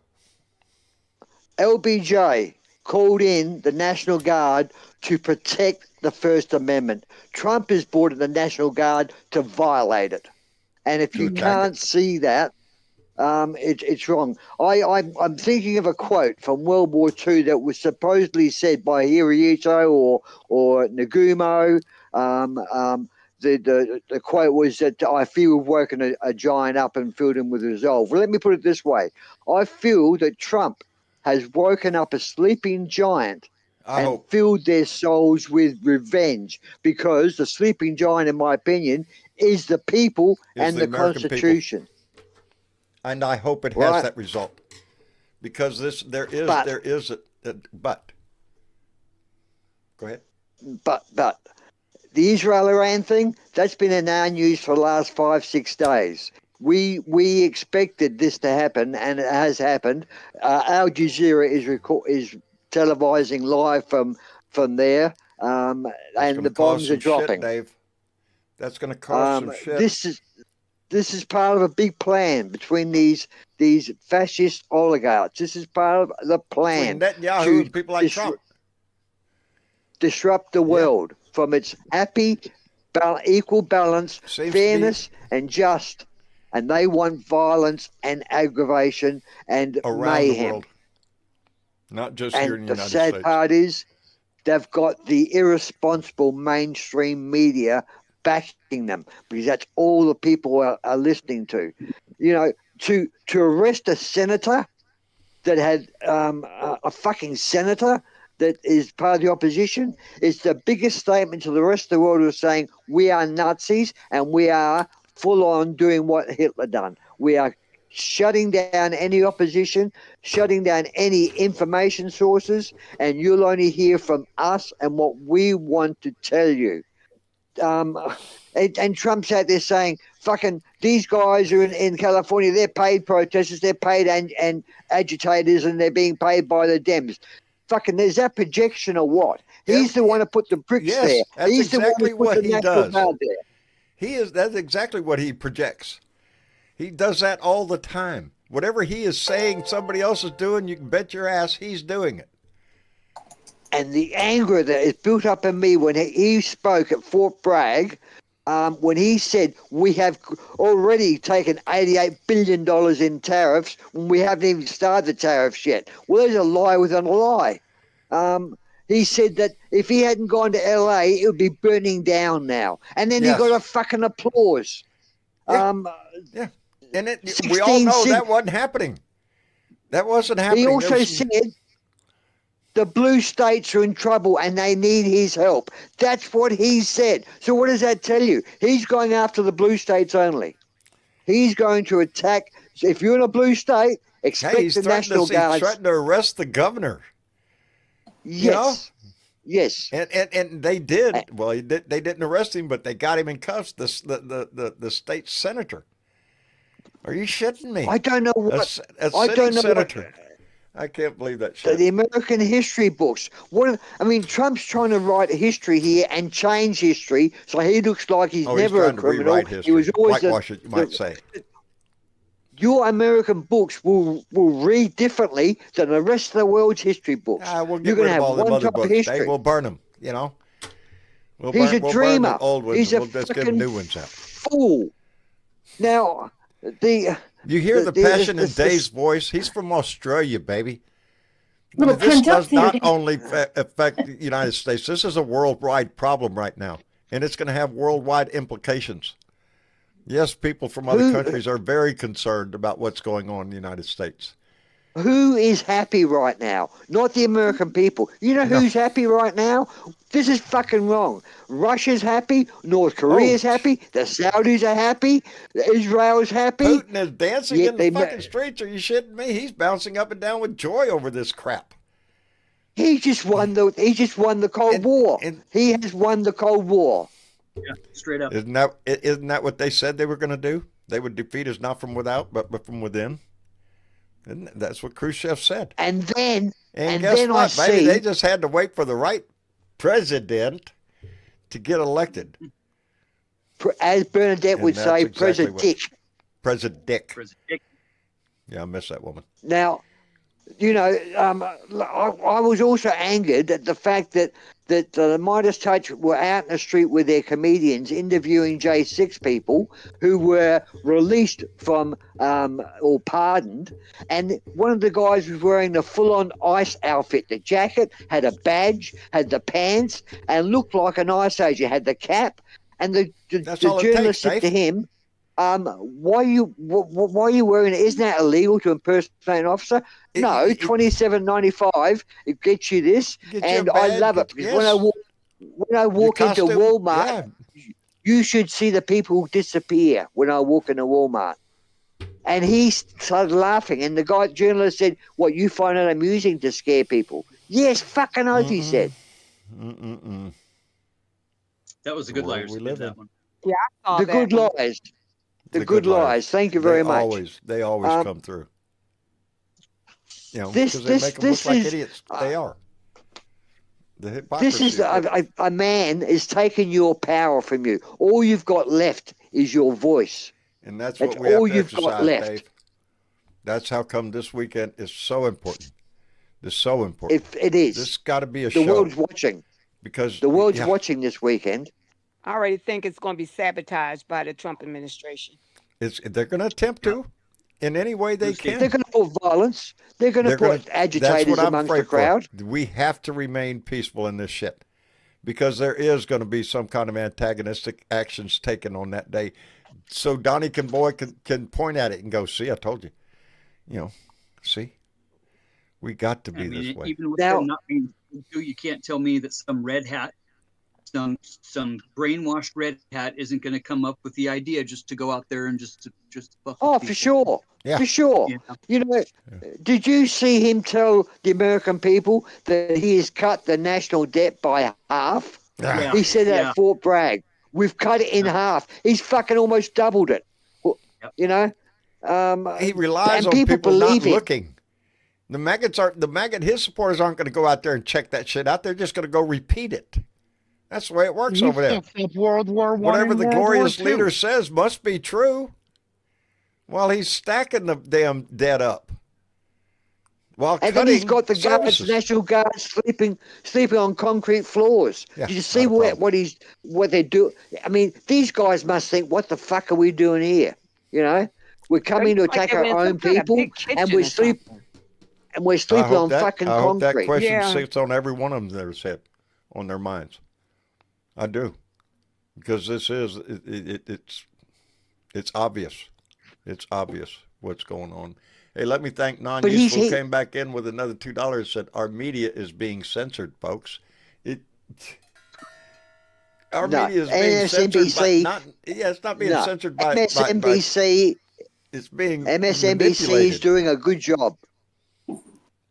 LBJ called in the National Guard to protect the First Amendment. Trump has brought in the National Guard to violate it. And if you can't see that, it's wrong. I'm thinking of a quote from World War II that was supposedly said by Hirohito or Nagumo. The quote was that I feel we've woken a giant up and filled him with resolve. Well, let me put it this way. I feel that Trump has woken up a sleeping giant and filled their souls with revenge, because the sleeping giant, in my opinion, is the people and the Constitution. People. And I hope it has that result, because there is a but. Go ahead. But the Israel-Iran thing, that's been in our news for the last 5-6 days. We expected this to happen, and it has happened. Al Jazeera is televising live from there, and the bombs are dropping. Shit, Dave. That's going to cause some shit. This is part of a big plan between these fascist oligarchs. This is part of the plan Netanyahu and people like Trump. Disrupt the world from its happy, equal balance, fairness, and just. And they want violence and aggravation and around mayhem. The world. Not just here in the United States. And the sad part is they've got the irresponsible mainstream media backing them, because that's all the people are listening to. You know, to arrest a senator that had a fucking senator that is part of the opposition is the biggest statement to the rest of the world, who is saying we are Nazis and we are full on doing what Hitler done. We are shutting down any opposition, shutting down any information sources, and you'll only hear from us and what we want to tell you. And Trump's out there saying, fucking, these guys are in California, they're paid protesters, they're paid and agitators, and they're being paid by the Dems. Fucking, there's that projection or what? He's the one who put the bricks there. That's He's exactly the one who put what the he National does. Guard there. That's exactly what he projects. He does that all the time. Whatever he is saying somebody else is doing, you can bet your ass he's doing it. And the anger that is built up in me when he spoke at Fort Bragg, when he said we have already taken $88 billion in tariffs when we haven't even started the tariffs yet. Well, there's a lie within a lie. He said that if he hadn't gone to LA, it would be burning down now. And then he got a fucking applause. Yeah. And we all know that wasn't happening. That wasn't happening. He also said the blue states are in trouble and they need his help. That's what he said. So what does that tell you? He's going after the blue states only. He's going to attack. If you're in a blue state, expect the National Guard. He's threatened to arrest the governor. Yes. You know? Yes. And they did. Well, they didn't arrest him, but they got him in cuffs. The state senator. Are you shitting me? I don't know what. I don't know senator. I can't believe that shit. The American history books. Trump's trying to write history here and change history, so he looks like he's never a criminal. He was always whitewash it, you might say. Your American books will read differently than the rest of the world's history books. We'll get rid of all them other books. History. We'll burn them, you know. He's a dreamer. Old ones. He's a we'll just give fucking new ones out. fool. Now, you hear the passion in Dave's voice? He's from Australia, baby. Little This does there. not only affect the United States. This is a worldwide problem right now, and it's going to have worldwide implications. Yes, people from other countries are very concerned about what's going on in the United States. Who is happy right now? Not the American people. You know who's happy right now? This is fucking wrong. Russia's happy. North Korea's happy. The Saudis are happy. Israel's happy. Putin is dancing in the fucking streets. Are you shitting me? He's bouncing up and down with joy over this crap. He just won the Cold War. He has won the Cold War. Yeah, straight up. Isn't that what they said they were going to do? They would defeat us not from without, but from within. And that's what Khrushchev said. And guess then what, baby? They just had to wait for the right president to get elected. As Bernadette would say, President Dick. President Dick. Yeah, I miss that woman. Now, I was also angered at the fact that the Midas Touch were out in the street with their comedians interviewing J6 people who were released from or pardoned, and one of the guys was wearing the full-on ICE outfit. The jacket had a badge, had the pants, and looked like an ICE agent. Had the cap, and the journalist said to him, why are you wearing it? Isn't that illegal to impersonate an officer? No, $27.95. It gets you this, and I love it because when I walk into Walmart, you should see the people disappear when I walk into Walmart. And he started laughing, and the journalist said, "What, you find it amusing to scare people?" Yes, fucking oath, he said. That was a good liar. That one. Yeah, I saw the that good one. lies. The good lies. Thank you very much. They always come through. Because they make them look like idiots. They are. The hypocrisy. This is a man is taking your power from you. All you've got left is your voice. And that's what we have to exercise, Dave. That's how come this weekend is so important. It's so important. It is. This got to be a show. The world's watching. Because the world's watching this weekend. I already think it's going to be sabotaged by the Trump administration. They're going to attempt to in any way they can. They're going to put violence. They're going to put agitators amongst the crowd. We have to remain peaceful in this shit because there is going to be some kind of antagonistic actions taken on that day so Donnie can point at it and go, see, I told you. You know, see, we got to be this way. Even with Now- them not being, you can't tell me that some red hat, some brainwashed red hat isn't going to come up with the idea just to go out there and just fuck Oh, with for people. sure. Yeah. For sure. Yeah. You know, did you see him tell the American people that he has cut the national debt by half? Yeah. He said that Yeah. at Fort Bragg. We've cut it in half. He's fucking almost doubled it. Well, Yep. You know? He relies and on people people not believe him. looking. His supporters aren't going to go out there and check that shit out. They're just going to go repeat it. That's the way it works He over there. fucked up World War I. Whatever and the World War glorious II. leader says must be true. While he's stacking the damn debt up. While And then he's cutting got the guards, services. National Guard, sleeping on concrete floors. Yeah, Did you see not a problem. what they do? I mean, these guys must think, what the fuck are we doing here? You know, we're coming to Like attack they're our in some own kind of people, big kitchen and or we're something. sleeping on fucking I hope that concrete. question Yeah. sits on every one of them their head, on their minds. I do, because this is it's obvious. It's obvious what's going on. Hey, let me thank Non-Useful, who came back in with another $2, said our media is being censored, folks. Our media is being censored by it's not being censored by MSNBC. It's being MSNBC is manipulated. doing a good job.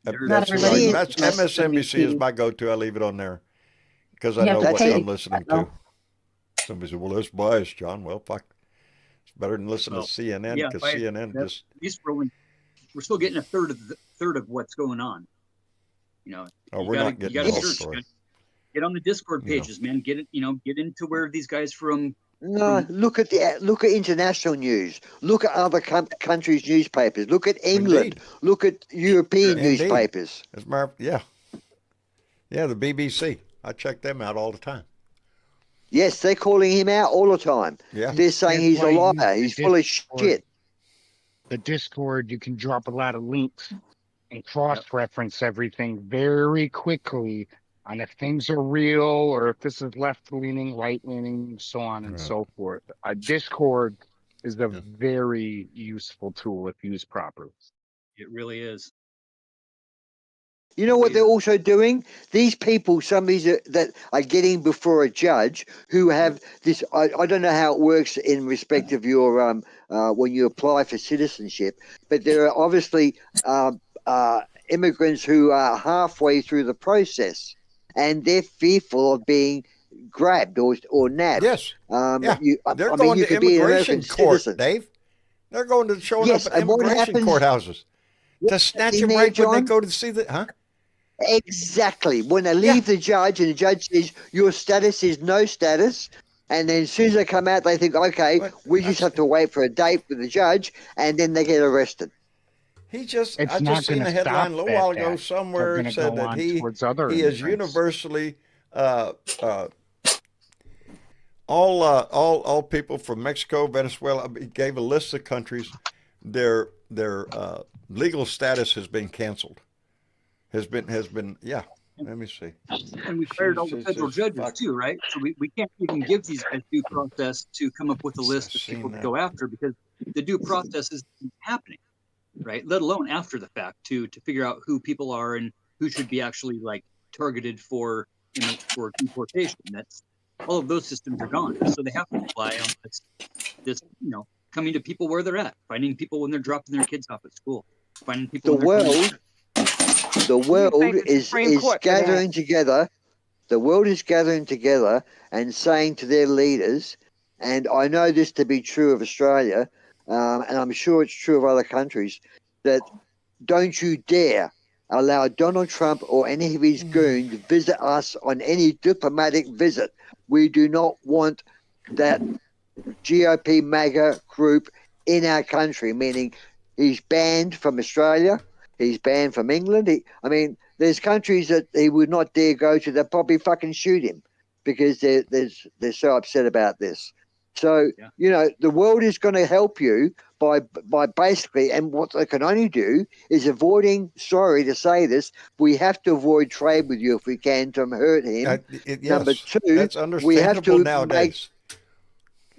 That's everybody right. knows MSNBC is my go-to. I leave it on there because I know have to what pay I'm for listening that, though. to. Somebody said, "Well, that's biased, John." Well, fuck. It's better than listening to CNN because CNN just. At least we're still getting a third of what's going on. You know. Oh, you we're gotta- not getting you the gotta whole search, story. Get on the Discord Yeah. pages, man. Get into where these guys from. No, look at international news. Look at other countries' newspapers. Look at England. Indeed. Look at European Indeed. newspapers. Yeah, the BBC. I check them out all the time. Yes, they're calling him out all the time. Yeah. They're saying That's he's a why liar. you He's full of Discord. shit. The Discord, you can drop a lot of links and cross-reference everything very quickly on if things are real or if this is left-leaning, right-leaning, so on and so forth. Discord is a very useful tool if used properly. It really is. You know what they're also doing? These people, some of these that are getting before a judge who have this. I don't know how it works in respect of your when you apply for citizenship, but there are obviously immigrants who are halfway through the process, and they're fearful of being grabbed or nabbed. Yes. Yeah. They're going to immigration court, citizen. Dave. They're going to showing Yes, up at and what immigration happens- courthouses to snatch them in there, right when they John? go to see the. Huh? Exactly. When they leave the judge and the judge says your status is no status, and then as soon as they come out, they think, okay, we just have to wait for a date with the judge, and then they get arrested. He just, It's I not just seen gonna a headline a stop little while at ago that. somewhere They're it gonna said go that on he towards other is immigrants. universally all people from Mexico, Venezuela. He gave a list of countries. Their legal status has been canceled. Has been yeah. Let me see. And we fired all the federal judges too, right? So we can't even give these guys due process to come up with a list of people to go after because the due process is happening, right? Let alone after the fact to figure out who people are and who should be actually like targeted for for deportation. That's all of those systems are gone. So they have to rely on this coming to people where they're at, finding people when they're dropping their kids off at school, finding people. The world is gathering together. The world is gathering together and saying to their leaders, and I know this to be true of Australia, and I'm sure it's true of other countries, that don't you dare allow Donald Trump or any of his goons to visit us on any diplomatic visit. We do not want that GOP MAGA group in our country, meaning he's banned from Australia. He's banned from England. There's countries that he would not dare go to. They'll probably fucking shoot him because they're so upset about this. So, the world is going to help you by basically, and what they can only do is avoiding, sorry to say this, we have to avoid trade with you if we can to hurt him. Yes, Number two, that's we have understandable to nowadays.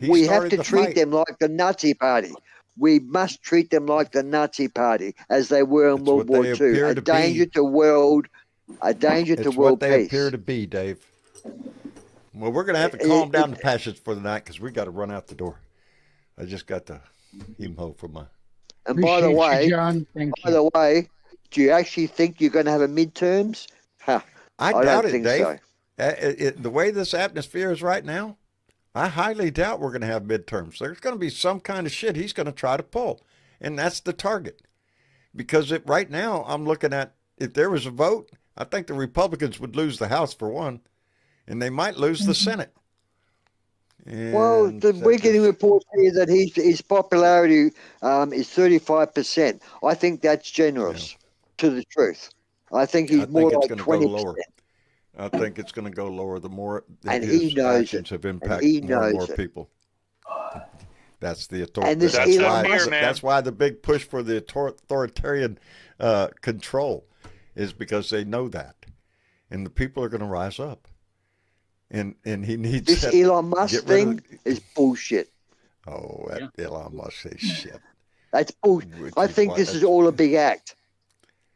We have to the treat fight. them like the Nazi Party. We must treat them like the Nazi Party, as they were in It's World what War they II. appear A to danger be. to world, a danger to It's what world they peace. appear to be, Dave. Well, we're going to have to It- calm down it- the passions for the night because we got to run out the door. I just got the emo from my. And by the Appreciate way, you, John. Thank by you. the way, do you actually think you're going to have a midterms? Huh, I I doubt don't it, think Dave. so. The way this atmosphere is right now, I highly doubt we're going to have midterms. There's going to be some kind of shit he's going to try to pull, and that's the target. Because right now, I'm looking at if there was a vote, I think the Republicans would lose the House for one, and they might lose the Senate. Well, And we're getting reports here that his popularity is 35%. I think that's generous, to the truth. I think I he's more think it's like going to go 20%. lower. I think it's going to go lower the more And he his knows actions it. have And impacted he more and more knows it. people. That's the And this That's Elon the fear, Musk, man. That's why the big push for the authoritarian control is because they know that, and the people are going to rise up. And he needs this that, Elon Musk get rid of thing is bullshit. Oh, that Elon Musk is shit. That's bullshit. I think this is all a big act.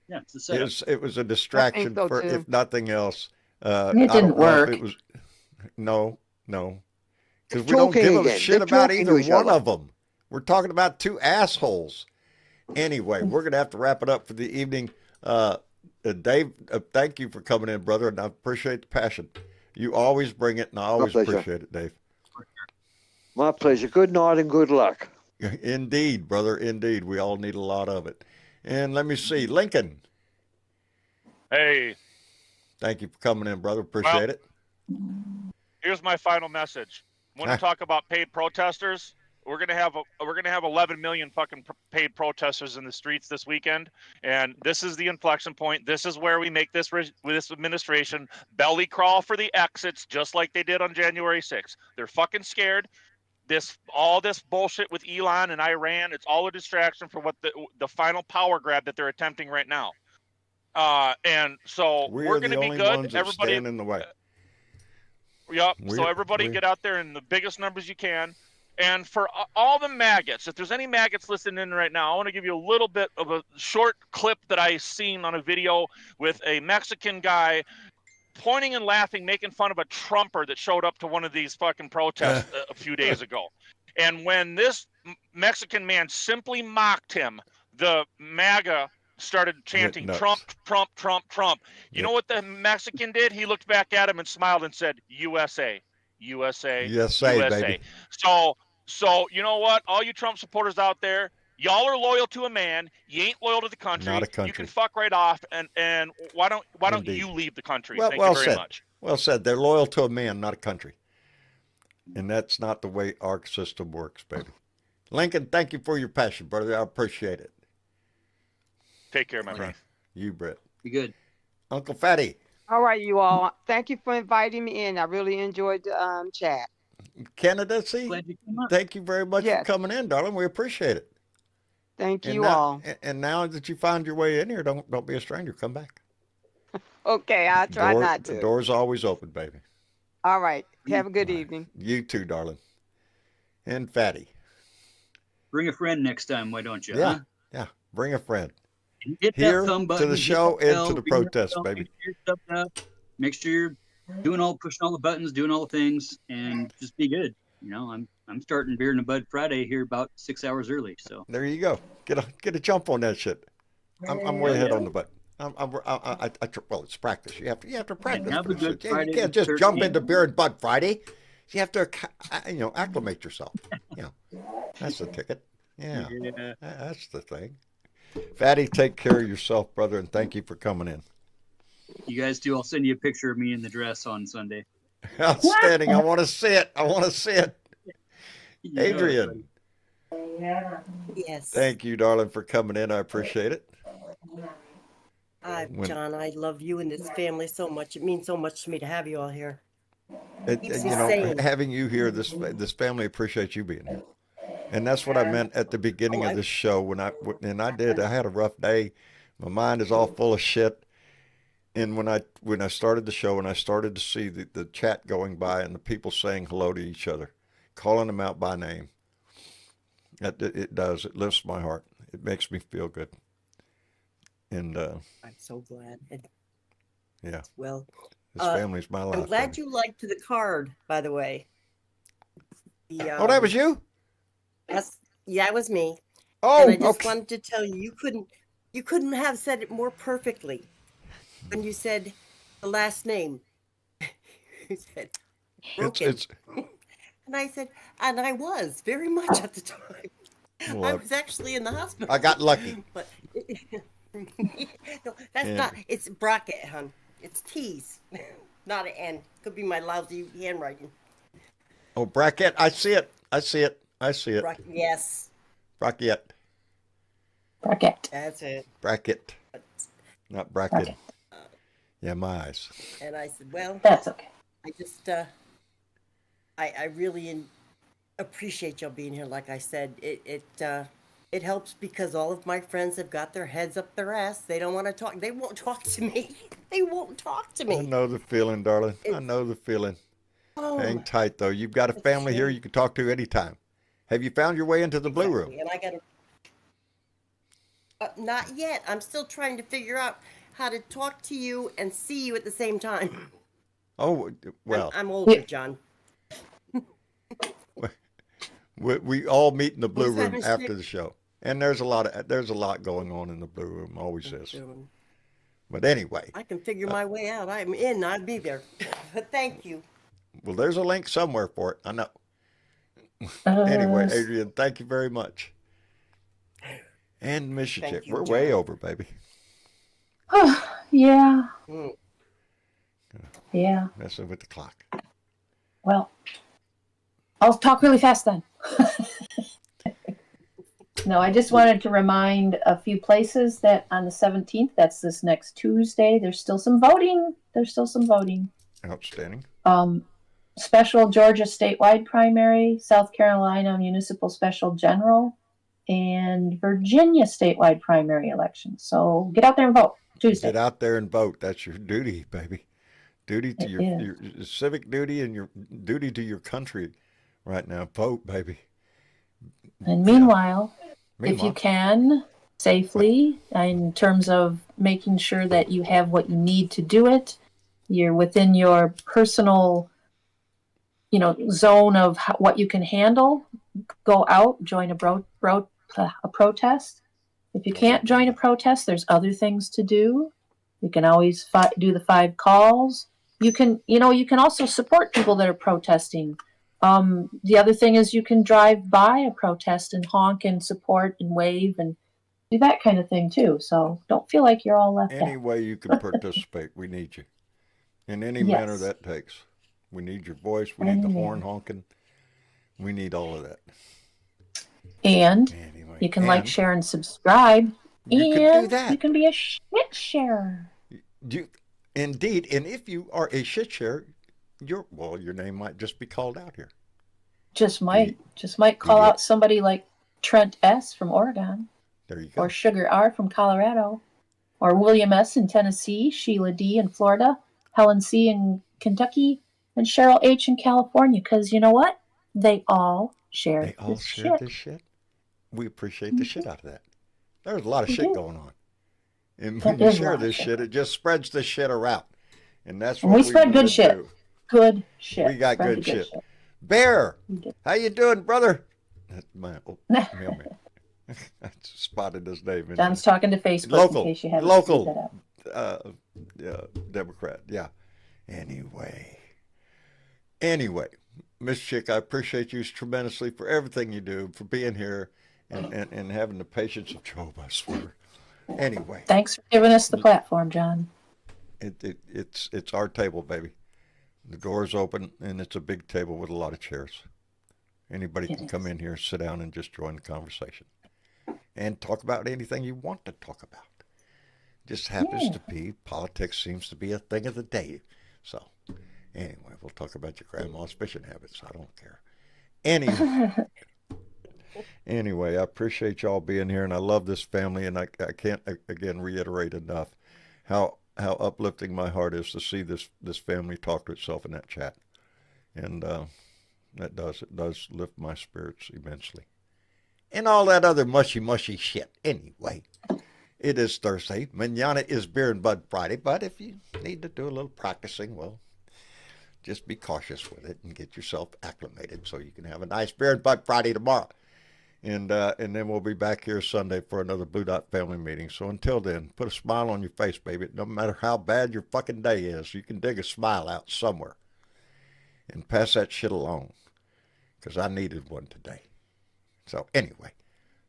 Yeah, it's a setup. It was a distraction so, for, too. if nothing else. It I didn't don't know if work. it was. No, because we They're don't give talking a again. shit They're about talking either to each one other. of them. We're talking about two assholes. Anyway, we're going to have to wrap it up for the evening. Dave, thank you for coming in, brother, and I appreciate the passion. You always bring it, and I always pleasure. appreciate it, Dave. My pleasure. Good night and good luck. Indeed, brother, indeed. We all need a lot of it. And let me see, Lincoln, Hey, thank you for coming in, brother. Appreciate it. here's my final message. When we talk about paid protesters, we're gonna have 11 million fucking paid protesters in the streets this weekend, and this is the inflection point. This is where we make this administration belly crawl for the exits, just like they did on January 6th. They're fucking scared. All this bullshit with Elon and Iran, it's all a distraction for what the final power grab that they're attempting right now. And so we're going to be good. Ones that Everybody stand in the way. Yep. So everybody get out there in the biggest numbers you can. And for all the maggots, if there's any maggots listening in right now, I want to give you a little bit of a short clip that I seen on a video with a Mexican guy pointing and laughing, making fun of a Trumper that showed up to one of these fucking protests a few days ago. And when this Mexican man simply mocked him, the MAGA started chanting Trump, Trump, Trump, Trump. You know what the Mexican did? He looked back at him and smiled and said, USA, USA, USA. Baby. So you know what? All you Trump supporters out there, y'all are loyal to a man. You ain't loyal to the country. Not a country. You can fuck right off. And why don't Indeed. you leave the country? Well, Thank well you very said. much. Well said. They're loyal to a man, not a country. And that's not the way our system works, baby. Lincoln, thank you for your passion, brother. I appreciate it. Take care, my friend. You, Brett. Be good. Uncle Fatty. All right, you all. Thank you for inviting me in. I really enjoyed the chat. Canada, see? Glad you came up. Thank you very much for Yes. coming in, darling. We appreciate it. Thank And you now, all. And now that you found your way in here, don't be a stranger. Come back. Okay, I'll try not The to. door's always open, baby. All right. Have a good evening. You too, darling. And Fatty. Bring a friend next time, why don't you? Yeah, Huh? yeah. Bring a friend. Hit Here that thumb to button, the hit show that and bell, to the ring that protest, bell, baby. Make sure you're stepped up. Make sure you're pushing all the buttons, doing all the things, and just be good. You know, I'm starting Beer in the Bud Friday here about 6 hours early. So There you go. Get a jump on that shit. I'm way ahead on the button. Well, it's practice. You have to practice. have a for this good shit. Friday You can't the just jump 13th. into Beer and Bud Friday. You have to, acclimate yourself. That's the ticket. Yeah, Yeah. that's the thing. Fatty, take care of yourself, brother, and thank you for coming in. You guys do. I'll send you a picture of me in the dress on Sunday. Outstanding. I want to see it. You know it, Adrian, Yes. thank you, darling, for coming in. I appreciate it. John, I love you and this family so much. It means so much to me to have you all here. Keeps me sane. having you here, this family appreciates you being here, and that's what I meant at the beginning of this show. When I had a rough day. My mind is all full of shit. And when I started the show and I started to see the chat going by and the people saying hello to each other, calling them out by name. It does. It lifts my heart. It makes me feel good. And I'm so glad. yeah, Well, this family's my life. I'm glad baby. you liked the card, by the way. Oh, that was you? Yes, yeah, it was me. Oh, and I just okay. wanted to tell you, you couldn't have said it more perfectly when you said the last name. You said broken. And I said, and I was very much at the time. Well, I was actually in the hospital. I got lucky. But no, that's not. It's bracket, hon. It's T's, not an N. Could be my lousy handwriting. Oh, bracket. I see it. I see it. I see it. Yes. Bracket. Bracket. That's it. Bracket. Not bracket. Yeah, my eyes. And I said, well, that's okay. I just, I really appreciate y'all being here. Like I said, it helps because all of my friends have got their heads up their ass. They don't want to talk. They won't talk to me. They won't talk to me. I know the feeling, darling. I know the feeling. Oh, hang tight, though. You've got a family here you can talk to anytime. Have you found your way into the blue room? And I got to. Not yet. I'm still trying to figure out how to talk to you and see you at the same time. Oh, well. I'm older, John. We all meet in the blue room after the show, and there's a lot going on in the blue room. Always is. But anyway, I can figure my way out. I'm in. I'll be there. But thank you. Well, there's a link somewhere for it. I know. Anyway, Adrian, thank you very much. And Miss Chick, we're way over, baby. Yeah. Yeah. Messing with the clock. Well, I'll talk really fast then. No, I just wanted to remind a few places that on the 17th, that's this next Tuesday, there's still some voting. Outstanding. Special Georgia statewide primary, South Carolina municipal special general, and Virginia statewide primary election. So get out there and vote Tuesday. Get out there and vote. That's your duty, baby. Duty to your civic duty and your duty to your country right now. Vote, baby. And meanwhile, if you can, safely, in terms of making sure that you have what you need to do it, you're within your personal, zone of what you can handle, go out, join a protest. If you can't join a protest, there's other things to do. You can always do the 5 calls. You can also support people that are protesting. The other thing is you can drive by a protest and honk and support and wave and do that kind of thing too. So don't feel like you're all left out. Any way you can participate, we need you. In any manner that takes. We need your voice. We need the horn honking. We need all of that. And you can like, share, and subscribe. You can do that. You can be a shit sharer. Indeed. And if you are a shit sharer, your name might just be called out here. Just might call out somebody like Trent S. from Oregon. There you go. Or Sugar R. from Colorado. Or William S. in Tennessee, Sheila D. in Florida, Helen C. in Kentucky, and Cheryl H. in California. Because you know what? They all share this shit. We appreciate the shit out of that. There's a lot of shit going on. And when you share this shit, it just spreads the shit around. And that's what we spread good shit. Do. Good shit. We got good shit. Bear, how you doing, brother? That's my mailman. I spotted his name. John's talking to Facebook in case you haven't local Democrat. Yeah. Anyway, Miss Chick, I appreciate you tremendously for everything you do, for being here and having the patience of Job, I swear. Anyway. Thanks for giving us the platform, John. It's our table, baby. The door's open, and it's a big table with a lot of chairs. Anybody can come in here, sit down, and just join the conversation. And talk about anything you want to talk about. Just happens to be, politics seems to be a thing of the day. So, anyway, we'll talk about your grandma's fishing habits. I don't care. Anyway, I appreciate y'all being here, and I love this family, and I can't, again, reiterate enough how uplifting my heart is to see this family talk to itself in that chat. And That does. It does lift my spirits immensely. And all that other mushy shit. Anyway, it is Thursday. Manana is Beer and Bud Friday. But if you need to do a little practicing, well, just be cautious with it and get yourself acclimated so you can have a nice Beer and Bud Friday tomorrow. And then we'll be back here Sunday for another Blue Dot family meeting. So until then, put a smile on your face, baby. No matter how bad your fucking day is, you can dig a smile out somewhere and pass that shit along, because I needed one today. So anyway,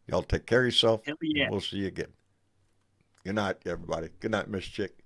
y'all take care of yourself. Hell yeah. And we'll see you again. Good night, everybody. Good night, Miss Chick.